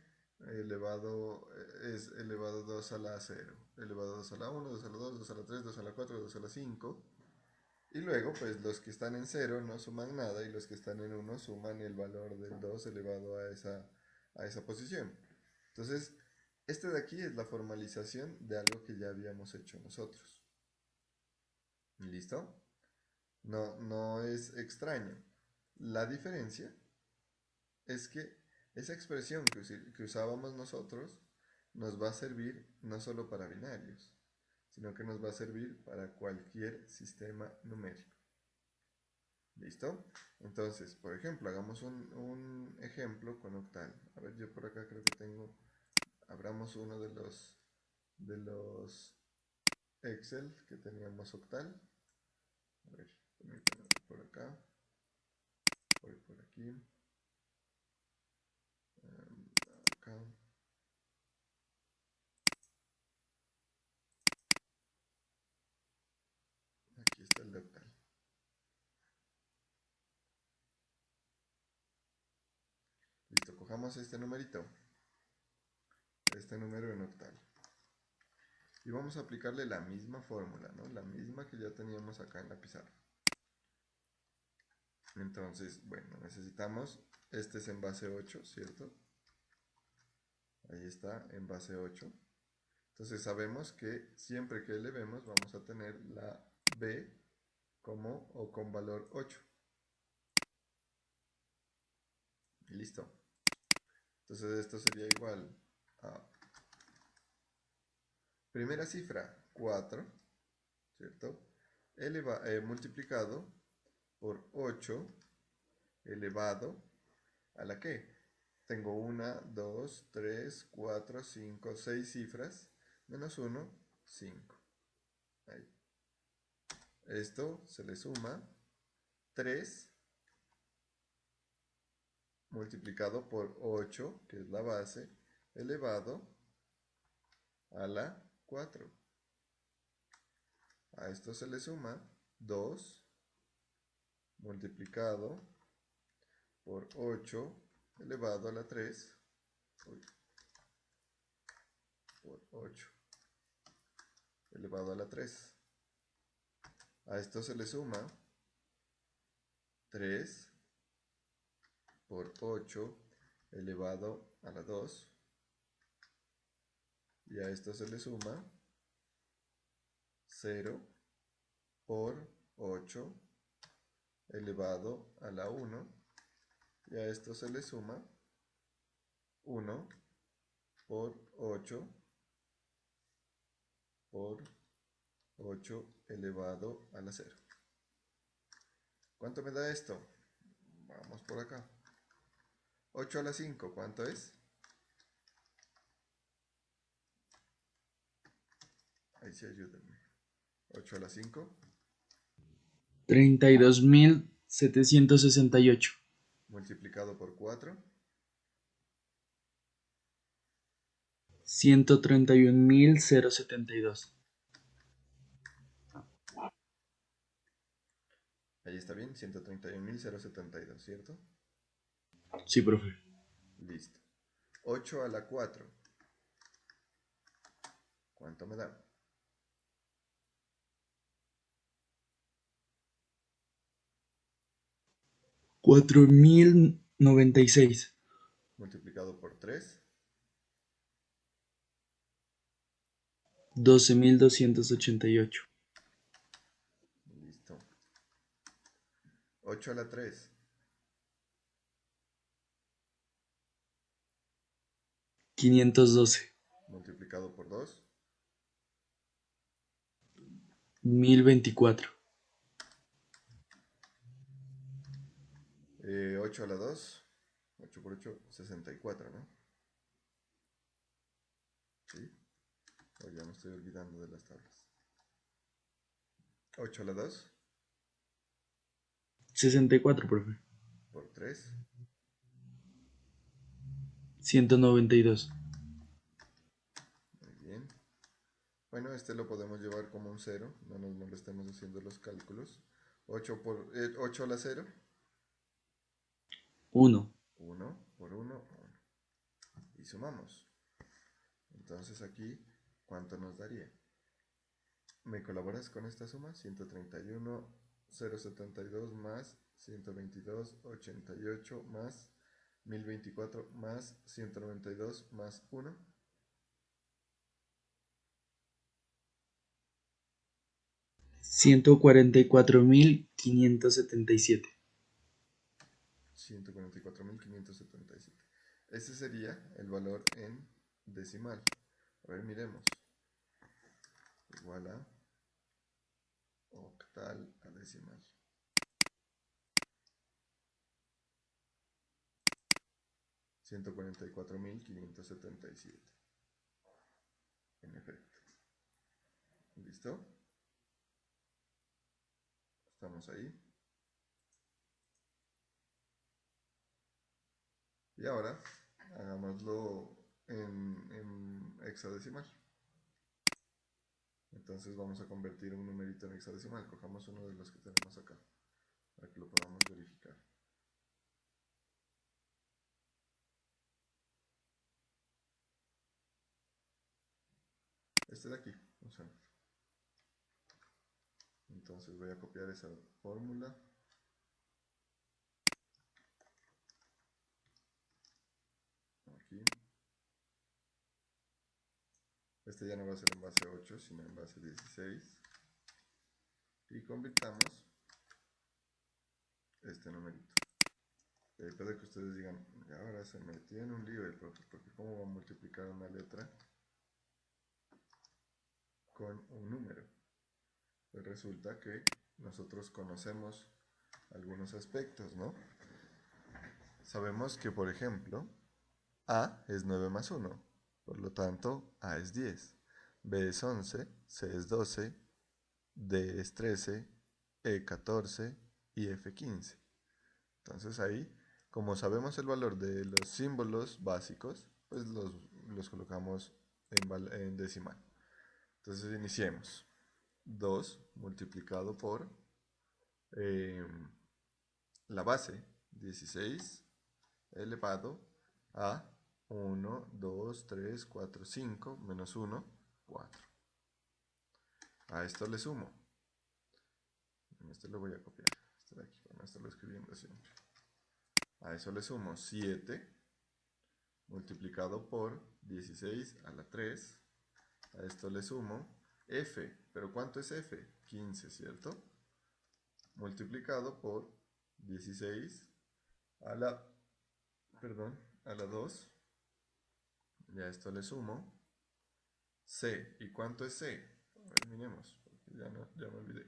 elevado es elevado 2 a la 0, elevado 2 a la 1, 2 a la 2, 2 a la 3, 2 a la 4, 2 a la 5. Y luego, pues los que están en 0 no suman nada y los que están en 1 suman el valor del 2 elevado a esa posición. Entonces, este de aquí es la formalización de algo que ya habíamos hecho nosotros. ¿Listo? No, no es extraño. La diferencia es que esa expresión que usábamos nosotros nos va a servir no solo para binarios, sino que nos va a servir para cualquier sistema numérico. ¿Listo? Entonces, por ejemplo, hagamos un ejemplo con octal. A ver, yo por acá creo que tengo, abramos uno de los Excel que teníamos octal. A ver, permítanme por acá, voy por aquí, acá. Aquí está el de octal. Listo, cojamos este numerito, este número en octal. Y vamos a aplicarle la misma fórmula, ¿no? La misma que ya teníamos acá en la pizarra. Entonces, bueno, necesitamos, este es en base 8, ¿cierto? Ahí está, en base 8. Entonces sabemos que siempre que elevemos vamos a tener la b como o con valor 8. Y listo. Entonces esto sería igual a primera cifra 4, ¿cierto? Multiplicado por 8 elevado a la que tengo 1, 2, 3, 4, 5, 6 cifras, menos 1, 5. Ahí. Esto se le suma 3 multiplicado por 8, que es la base, elevado a la 4. A esto se le suma 2 multiplicado por 8 elevado a la 3, por 8 elevado a la 3. A esto se le suma 3 por 8 elevado a la 2. Y a esto se le suma 0 por 8 elevado a la 1. Y a esto se le suma 1 por 8 por 8 elevado a la 0. ¿Cuánto me da esto? Vamos por acá. 8 a la 5, ¿cuánto es? Ahí sí, ayúdenme. 8 a la 5. 32.768. Multiplicado por 4. 131.072. Ahí está bien, 131.072, ¿cierto? Sí, profe. Listo. 8 a la 4. ¿Cuánto me da? 4.096. Multiplicado por 3. 12.288. Listo. 8 a la 3. 512. Multiplicado por 2. 1.024. 8 a la 2. 8 por 8, 64, ¿no? Sí. O ya me estoy olvidando de las tablas. 8 a la 2. 64, profe. Por 3. 192. Muy bien. Bueno, este lo podemos llevar como un 0. No nos molestemos haciendo los cálculos. 8 a la 0. 1. 1 por 1, 1. Y sumamos. Entonces aquí, ¿cuánto nos daría? ¿Me colaboras con esta suma? 131.072 más 122.88 más 1024 más 192 más 1. 144.577. 144.577. Ese sería el valor en decimal. A ver, miremos. Igual a octal a decimal. 144.577. En efecto. ¿Listo? Estamos ahí. Y ahora hagámoslo en hexadecimal. Entonces vamos a convertir un numerito en hexadecimal. Cojamos uno de los que tenemos acá para que lo podamos verificar. Este de aquí, vamos a ver. Entonces voy a copiar esa fórmula. Aquí. Este ya no va a ser en base 8, sino en base 16. Y convirtamos este numerito. Puede que ustedes digan, ahora se metió en un lío el profe, porque ¿cómo va a multiplicar una letra con un número? Pues resulta que nosotros conocemos algunos aspectos, ¿no? Sabemos que, por ejemplo, A es 9 más 1, por lo tanto, A es 10, B es 11, C es 12, D es 13, E 14 y F 15. Entonces ahí, como sabemos el valor de los símbolos básicos, pues los colocamos en decimal. Entonces iniciemos. 2 multiplicado por la base, 16 elevado a 1, 2, 3, 4, 5, menos 1, 4. A esto le sumo. Este lo voy a copiar. Este de aquí, para no estarlo escribiendo siempre. A eso le sumo 7 multiplicado por 16 a la 3. A esto le sumo f. ¿Pero cuánto es f? 15, ¿cierto? Multiplicado por 16 a la, a la 2. Y a esto le sumo c. ¿Y cuánto es c? A ver, miremos, porque ya me olvidé.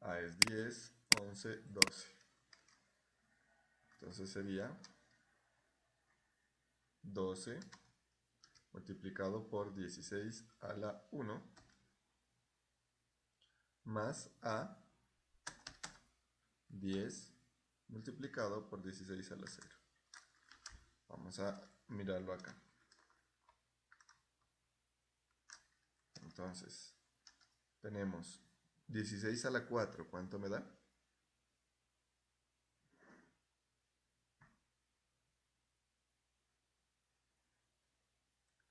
A es 10, 11, 12. Entonces sería 12 multiplicado por 16 a la 1 más a 10 multiplicado por 16 a la 0. Vamos a mirarlo acá. Entonces, tenemos 16 a la 4, ¿cuánto me da?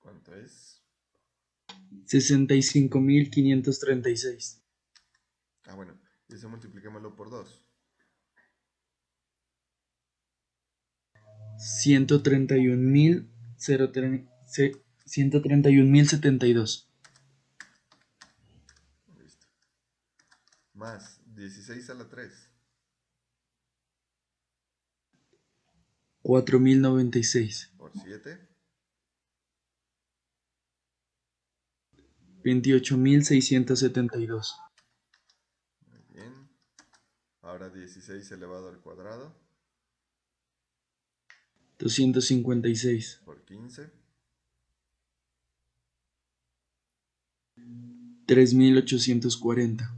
¿Cuánto es? 65.536. Ah, bueno, y eso multipliquémoslo por 2. 131.072. Listo. Más 16 a la 3. 4.096. Por 7. 28.672. Muy bien. Ahora 16 elevado al cuadrado. 256. Por 15. 3.840.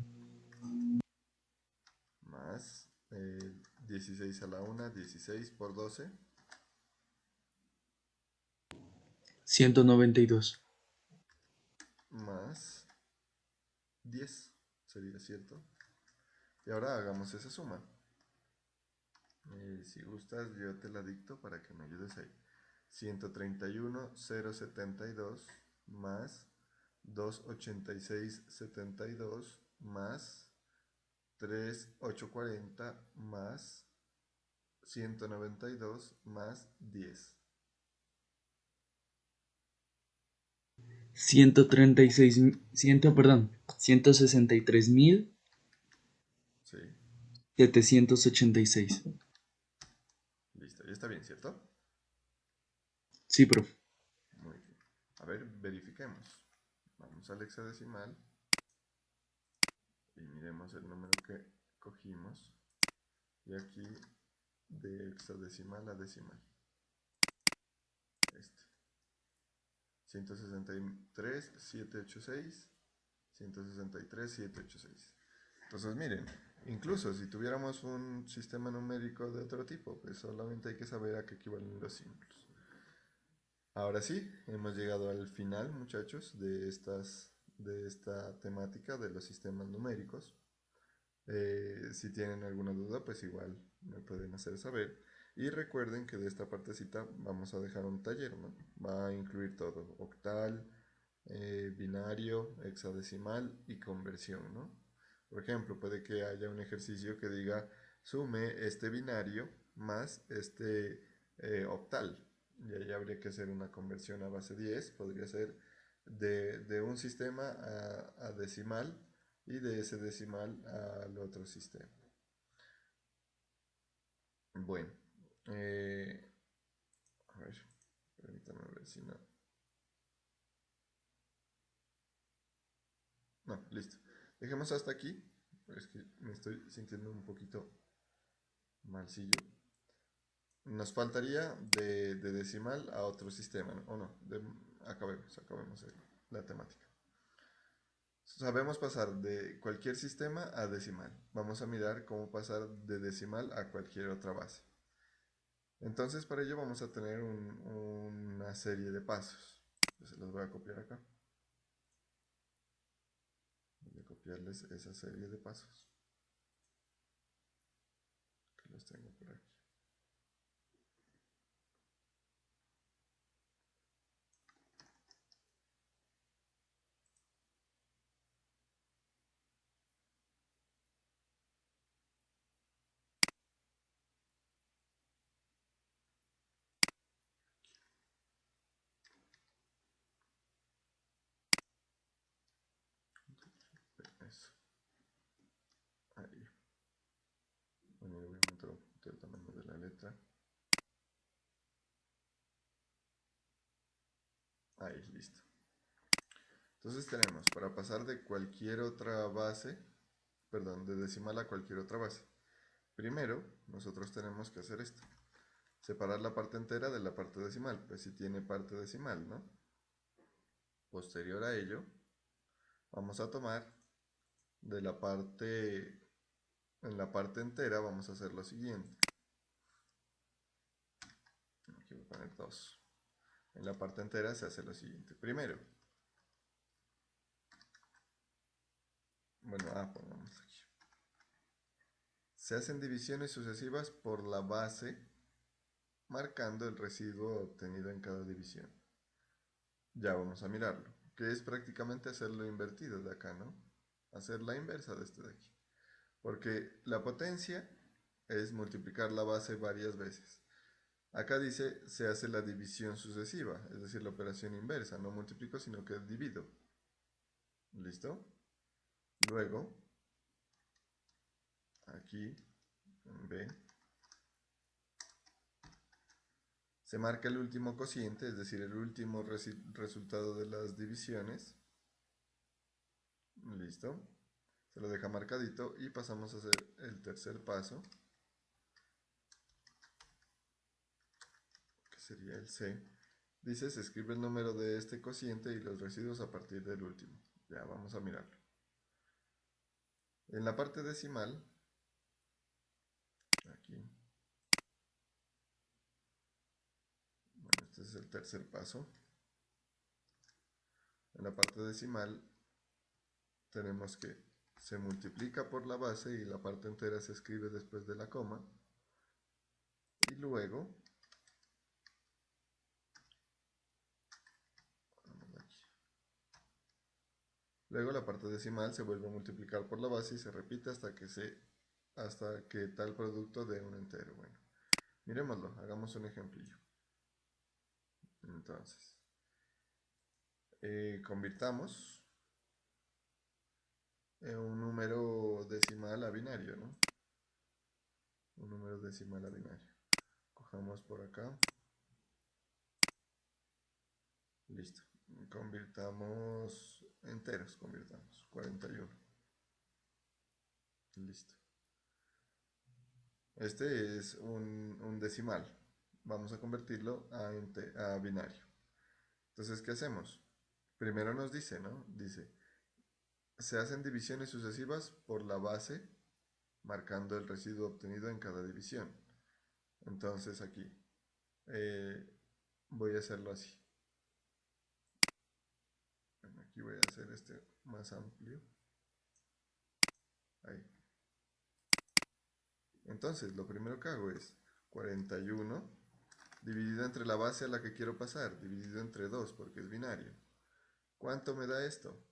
Más 16 a la 1. 16 por 12. 192. Más 10. Sería cierto. Y ahora hagamos esa suma. Si gustas, yo te la dicto para que me ayudes ahí. 131.072 más 286.72 más 3.840 más 192 más 10. 136. 163.786. Sí, listo. Ya está bien, ¿cierto? Sí, profe. Muy bien. A ver, verifiquemos. Vamos al hexadecimal y miremos el número que cogimos. Y aquí de hexadecimal a decimal. Este. 163,786. 163,786. Entonces miren, incluso si tuviéramos un sistema numérico de otro tipo, pues solamente hay que saber a qué equivalen los símbolos. Ahora sí, hemos llegado al final, muchachos, de esta temática de los sistemas numéricos. Si tienen alguna duda, pues igual me pueden hacer saber. Y recuerden que de esta partecita vamos a dejar un taller, ¿no? Va a incluir todo, octal, binario, hexadecimal y conversión, ¿no? Por ejemplo, puede que haya un ejercicio que diga sume este binario más este octal. Y ahí habría que hacer una conversión a base 10. Podría ser de un sistema a decimal y de ese decimal al otro sistema. Bueno, a ver, permítame ver si no. No, listo. Dejemos hasta aquí. Es que me estoy sintiendo un poquito malsillo. Nos faltaría de decimal a otro sistema, ¿no? ¿O no? Acabemos la temática. Sabemos pasar de cualquier sistema a decimal. Vamos a mirar cómo pasar de decimal a cualquier otra base. Entonces para ello vamos a tener una serie de pasos. Se los voy a copiar acá. Voy a copiarles esa serie de pasos. Que los tengo por aquí. Eso. Ahí. Bueno, le voy a aumentar un poquito el tamaño de la letra. Ahí, listo. Entonces tenemos para pasar de cualquier otra base, perdón, de decimal a cualquier otra base. Primero, nosotros tenemos que hacer esto. Separar la parte entera de la parte decimal, pues si tiene parte decimal, ¿no? Posterior a ello, vamos a tomar de la parte, en la parte entera vamos a hacer lo siguiente. Aquí voy a poner 2. En la parte entera se hace lo siguiente. Primero, bueno, pongamos aquí. Se hacen divisiones sucesivas por la base, marcando el residuo obtenido en cada división. Ya vamos a mirarlo, que es prácticamente hacerlo invertido de acá, ¿no? Hacer la inversa de este de aquí. Porque la potencia es multiplicar la base varias veces. Acá dice, se hace la división sucesiva, es decir, la operación inversa. No multiplico, sino que divido. ¿Listo? Luego, aquí, en B, se marca el último cociente, es decir, el último resultado de las divisiones. Listo. Se lo deja marcadito y pasamos a hacer el tercer paso, que sería el C. Dice, se escribe el número de este cociente y los residuos a partir del último. Ya, vamos a mirarlo. En la parte decimal, aquí, bueno, este es el tercer paso. En la parte decimal tenemos que se multiplica por la base y la parte entera se escribe después de la coma. Y luego, la parte decimal se vuelve a multiplicar por la base y se repite hasta que tal producto dé un entero. Bueno, miremoslo, hagamos un ejemplillo. Entonces, convirtamos un número decimal a binario, ¿no? Un número decimal a binario. Cojamos por acá Listo. Convirtamos enteros, convirtamos. 41. Listo. Este es un decimal. Vamos a convertirlo a binario. Entonces, ¿qué hacemos? Primero nos dice, ¿no? Dice, se hacen divisiones sucesivas por la base, marcando el residuo obtenido en cada división. Entonces aquí voy a hacerlo así. Bueno, aquí voy a hacer este más amplio. Ahí. Entonces, lo primero que hago es 41 dividido entre la base a la que quiero pasar, dividido entre 2 porque es binario. ¿Cuánto me da esto?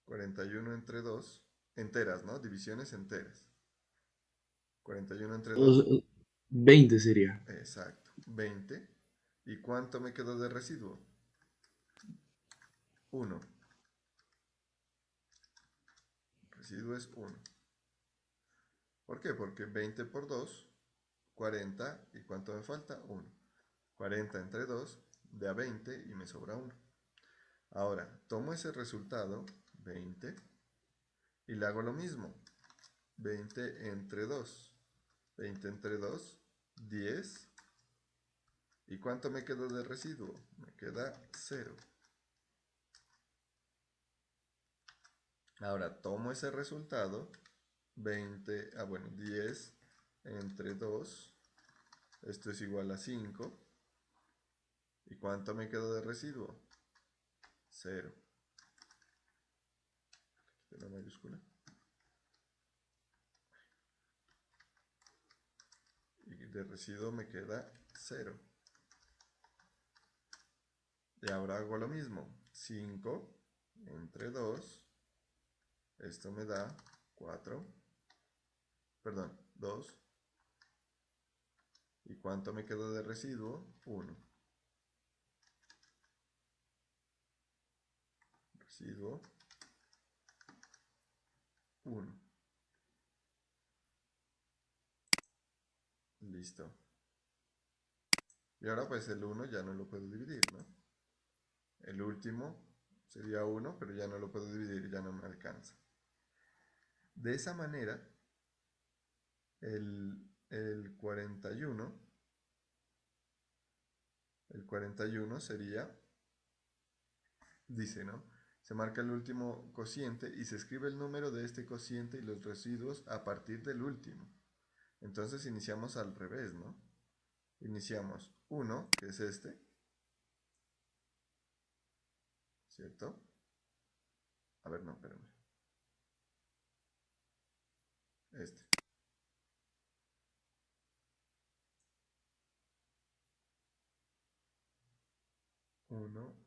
41 entre 2, enteras, ¿no? Divisiones enteras. 41 entre 2, 20 sería. exacto, 20. ¿Y cuánto me quedó de residuo? 1. Residuo es 1. ¿Por qué? Porque 20 por 2, 40. ¿Y cuánto me falta? 1. 40 entre 2 da 20 y me sobra 1. Ahora, tomo ese resultado, 20, y le hago lo mismo. 20 entre 2. 20 entre 2, 10. ¿Y cuánto me quedó de residuo? Me queda 0. Ahora tomo ese resultado, 10 entre 2, esto es igual a 5. ¿Y cuánto me quedó de residuo? 0. De la mayúscula. Y de residuo me queda 0. Y ahora hago lo mismo. 5 entre 2, esto me da 4. Perdón, 2. ¿Y cuánto me quedó de residuo? 1. Residuo 1. Listo. Y ahora pues el 1 ya no lo puedo dividir, ¿no? El último sería 1, pero ya no lo puedo dividir, ya no me alcanza. De esa manera, el 41 sería, dice, ¿no? Se marca el último cociente y se escribe el número de este cociente y los residuos a partir del último. Entonces iniciamos al revés, ¿no? Iniciamos 1, que es este, ¿cierto? A ver, no, espérame. Este. 1.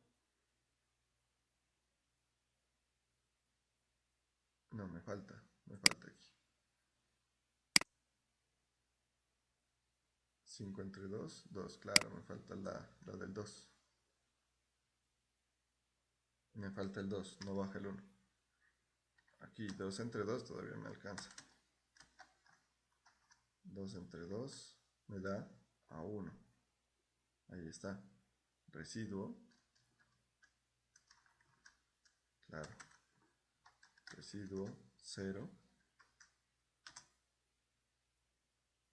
No, me falta aquí. 5 entre 2, 2, claro, me falta la del 2. Me falta el 2, no baja el 1. Aquí 2 entre 2 todavía me alcanza. 2 entre 2 me da a 1. Ahí está. Residuo. Claro. Residuo 0.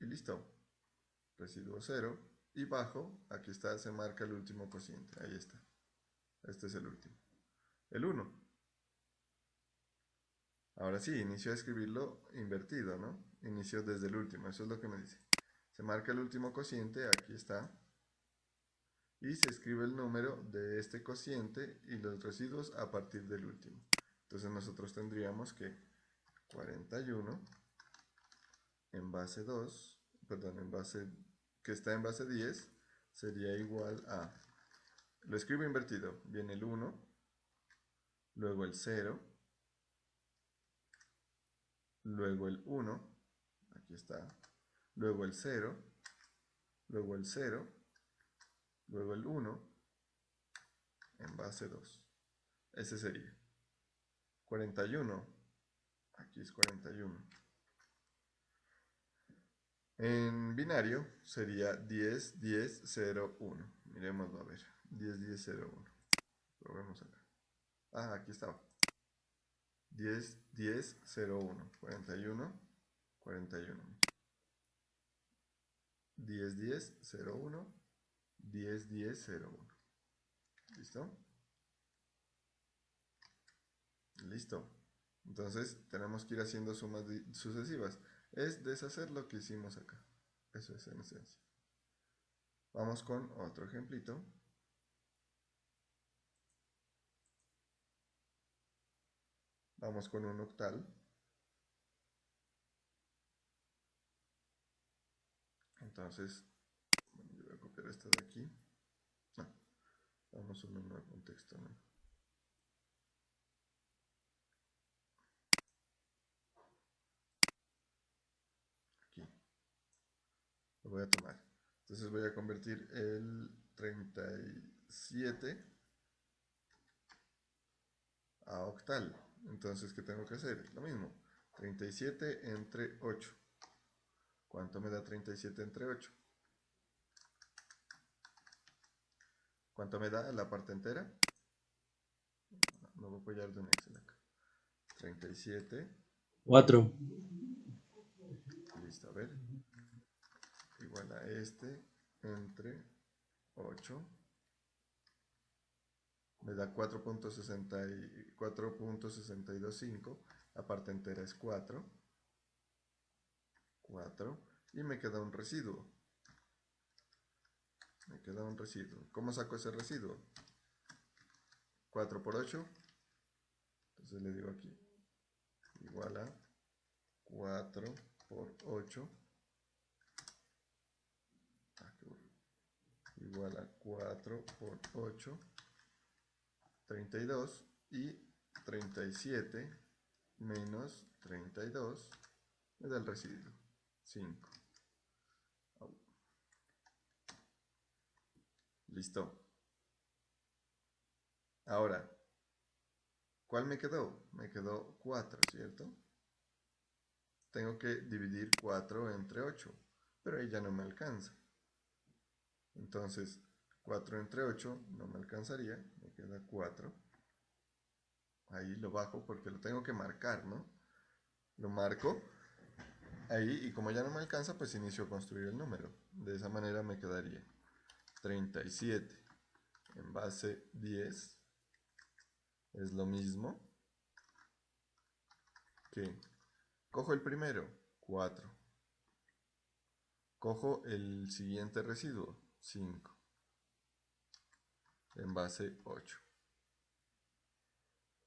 Y listo. Residuo 0. Y bajo, aquí está, se marca el último cociente. Ahí está. Este es el último. El 1. Ahora sí, inicio a escribirlo invertido, ¿no? Inicio desde el último, eso es lo que me dice. Se marca el último cociente, aquí está. Y se escribe el número de este cociente y los residuos a partir del último. Entonces nosotros tendríamos que 41 en base 2, perdón, en base, que está en base 10, sería igual a, lo escribo invertido, viene el 1, luego el 0, luego el 1, aquí está, luego el 0, luego el 0, luego el 1, en base 2. Ese sería 41, aquí es 41. En binario sería 10, 10, 0, 1. Miremoslo a ver. 10, 10, 0, 1. Probemos acá. Ah, aquí estaba. 10, 10, 0, 1. 41, 41. 10, 10, 0, 1. 10, 10, 0, 1. ¿Listo? Listo. Entonces tenemos que ir haciendo sumas sucesivas. Es deshacer lo que hicimos acá. Eso es en esencia. Vamos con otro ejemplito. Vamos con un octal. Entonces, bueno, yo voy a copiar esto de aquí. No, vamos a un nuevo contexto, ¿no? Aquí. Lo voy a tomar. Entonces voy a convertir el 37 a octal. Entonces, ¿qué tengo que hacer? Lo mismo. 37 entre 8. ¿Cuánto me da 37 entre 8? ¿Cuánto me da la parte entera? Me voy a apoyar de un Excel acá. 37. 4. Listo, a ver. Igual a este entre 8. Me da 4.625. La parte entera es 4. 4. Y me queda un residuo. Me queda un residuo. ¿Cómo saco ese residuo? 4 por 8. Entonces le digo aquí. Igual a 4 por 8. Igual a 4 por 8. 32. Y 37 menos 32 me da el residuo. 5. Listo. Ahora, ¿cuál me quedó? Me quedó 4, ¿cierto? Tengo que dividir 4 entre 8, pero ahí ya no me alcanza. Entonces, 4 entre 8 no me alcanzaría, me queda 4. Ahí lo bajo porque lo tengo que marcar, ¿no? Lo marco ahí y como ya no me alcanza, pues inicio a construir el número. De esa manera me quedaría 37 en base 10 es lo mismo que, cojo el primero, 4. Cojo el siguiente residuo, 5. En base 8.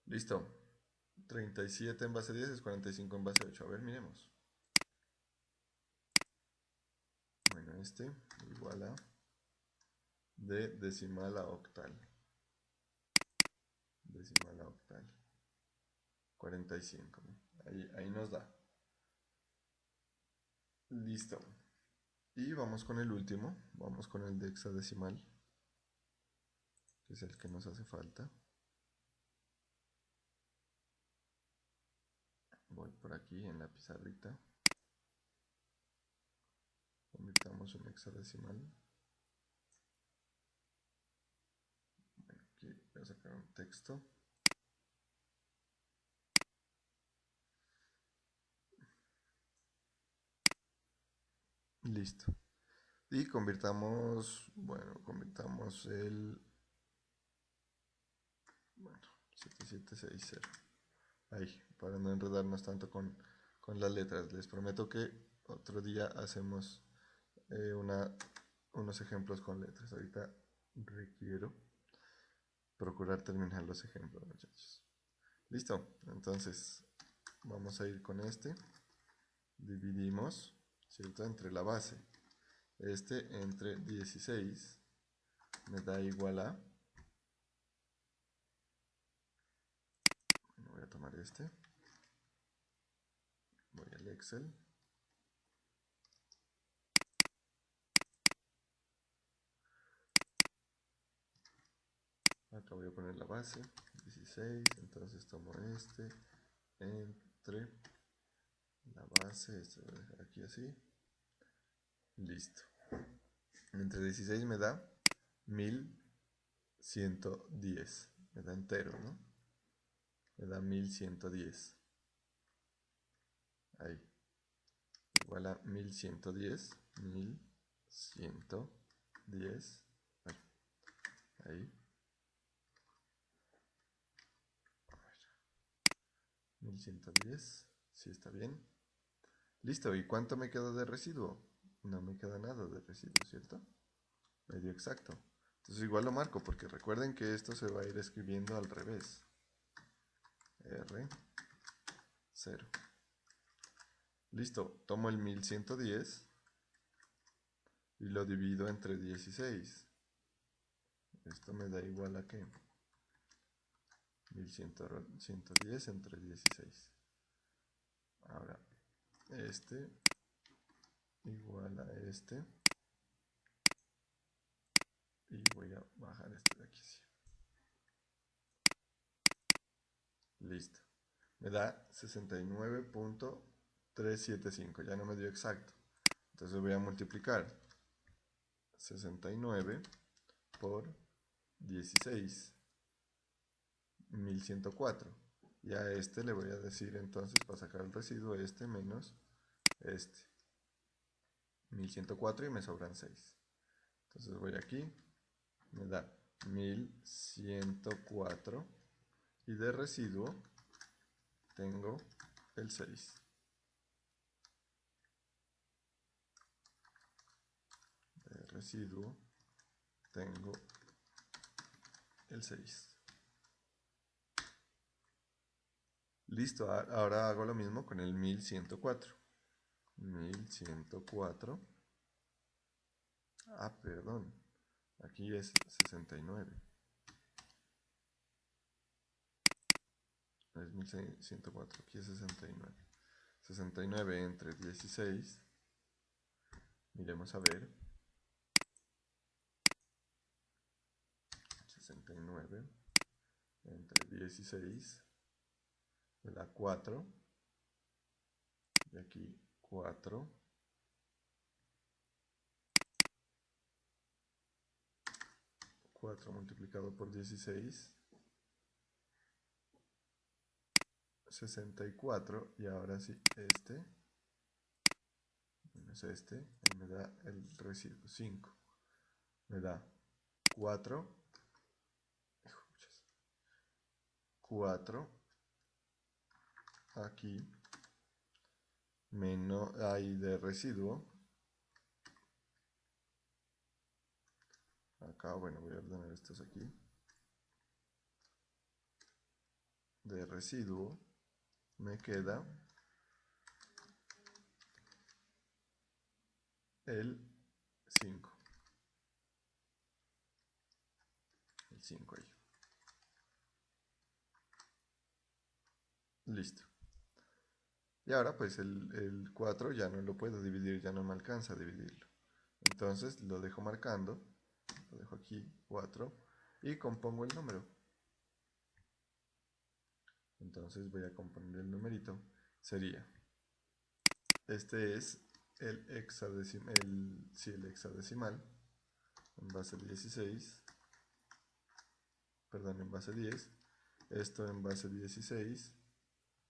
Listo. 37 en base 10 es 45 en base 8. A ver, miremos. Bueno, este igual a de decimal a octal. Decimal a octal. 45. Ahí nos da. Listo. Y vamos con el último. Vamos con el de hexadecimal, que es el que nos hace falta. Voy por aquí en la pizarrita. Convirtamos un hexadecimal. Bueno, aquí voy a sacar un texto. Listo. Y convirtamos, bueno, convirtamos el, bueno, 7760. Ahí, para no enredarnos tanto con las letras. Les prometo que otro día hacemos unos ejemplos con letras. Ahorita requiero procurar terminar los ejemplos, muchachos. Listo, entonces vamos a ir con este. Dividimos, ¿cierto? Entre la base. Este entre 16 me da igual a... Bueno, voy a tomar este. Voy al Excel. Acá voy a poner la base, 16, entonces tomo este, entre la base, esto lo voy a dejar aquí así, listo. Entre 16 me da 1000 1110. Me da entero, ¿no? Me da 1110. Ahí. Igual a 1110. 1110. Ahí. 1110. Sí, está bien. Listo. ¿Y cuánto me queda de residuo? No me queda nada de residuo, ¿cierto? Medio exacto. Entonces igual lo marco porque recuerden que esto se va a ir escribiendo al revés. R 0. Listo. Tomo el 1110 y lo divido entre 16. Esto me da igual a ¿qué? 1110 entre 16. Ahora, este igual a este. Y voy a bajar este de aquí. Listo. Me da 69.375. Ya no me dio exacto. Entonces voy a multiplicar 69 por 16. 1104. Y a este le voy a decir entonces, para sacar el residuo, este menos este. 1104 y me sobran 6. Entonces voy aquí, me da 1104 y de residuo tengo el 6. De residuo tengo el 6. Listo, ahora hago lo mismo con el 1104. 1104. Ah, perdón. Aquí es 69. Es 1104, aquí es 69. 69 entre 16. Miremos a ver. 69 entre 16 me da 4. Y aquí 4. 4 multiplicado por 16. 64. Y ahora sí, este menos este, ahí me da el residuo 5. Me da 4. 4 aquí menos ahí de residuo. Acá, bueno, voy a ordenar estos aquí. De residuo me queda el 5. El 5 ahí. Listo. Y ahora pues el 4 ya no lo puedo dividir, ya no me alcanza a dividirlo. Entonces lo dejo marcando, lo dejo aquí 4 y compongo el número. Entonces voy a componer el numerito. Sería, este es el hexadecimal, el hexadecimal en base 16, perdón, en base 10. Esto en base 16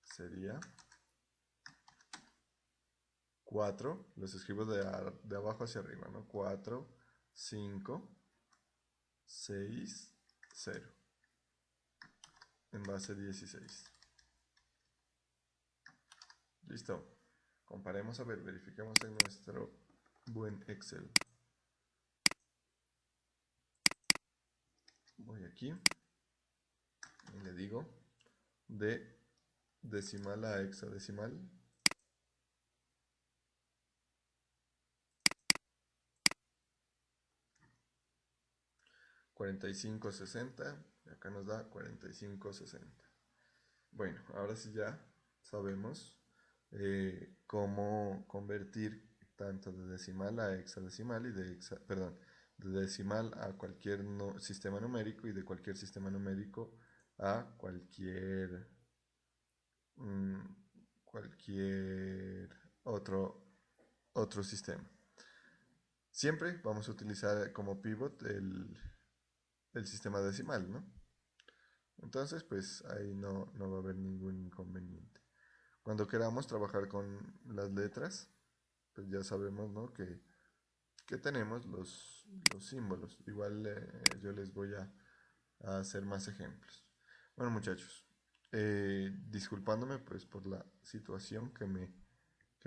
sería 4, los escribo de abajo hacia arriba, ¿no? 4, 5, 6, 0, en base 16. Listo. Comparemos, a ver, verifiquemos en nuestro buen Excel. Voy aquí y le digo de decimal a hexadecimal. 4560, y acá nos da 4560. Bueno, ahora sí ya sabemos cómo convertir tanto de decimal a hexadecimal y de decimal a cualquier sistema numérico y de cualquier sistema numérico a mm, cualquier otro sistema. Siempre vamos a utilizar como pivot el sistema decimal, ¿no? Entonces, pues ahí no va a haber ningún inconveniente. Cuando queramos trabajar con las letras, pues ya sabemos, ¿no? Que tenemos los símbolos. Igual yo les voy a hacer más ejemplos. Bueno, muchachos, disculpándome pues por la situación que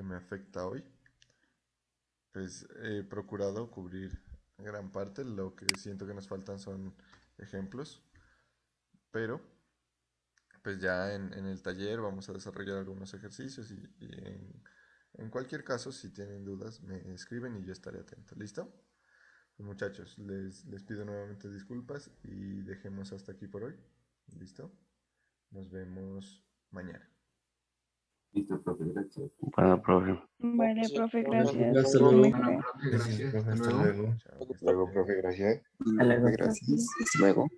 me afecta hoy, pues he procurado cubrir gran parte. Lo que siento que nos faltan son ejemplos, pero pues ya en el taller vamos a desarrollar algunos ejercicios y en cualquier caso, si tienen dudas, me escriben y yo estaré atento. ¿Listo? Pues muchachos, les pido nuevamente disculpas y dejemos hasta aquí por hoy. ¿Listo? Nos vemos mañana. Listo, profe, gracias. Bueno, profe. Vale, Sí, profe, profe, gracias. Hasta Que luego. mejore. Gracias, profe. Hasta Chao, luego. que estén Luego, bien. profe, gracias. Hasta luego. Gracias. Hasta luego.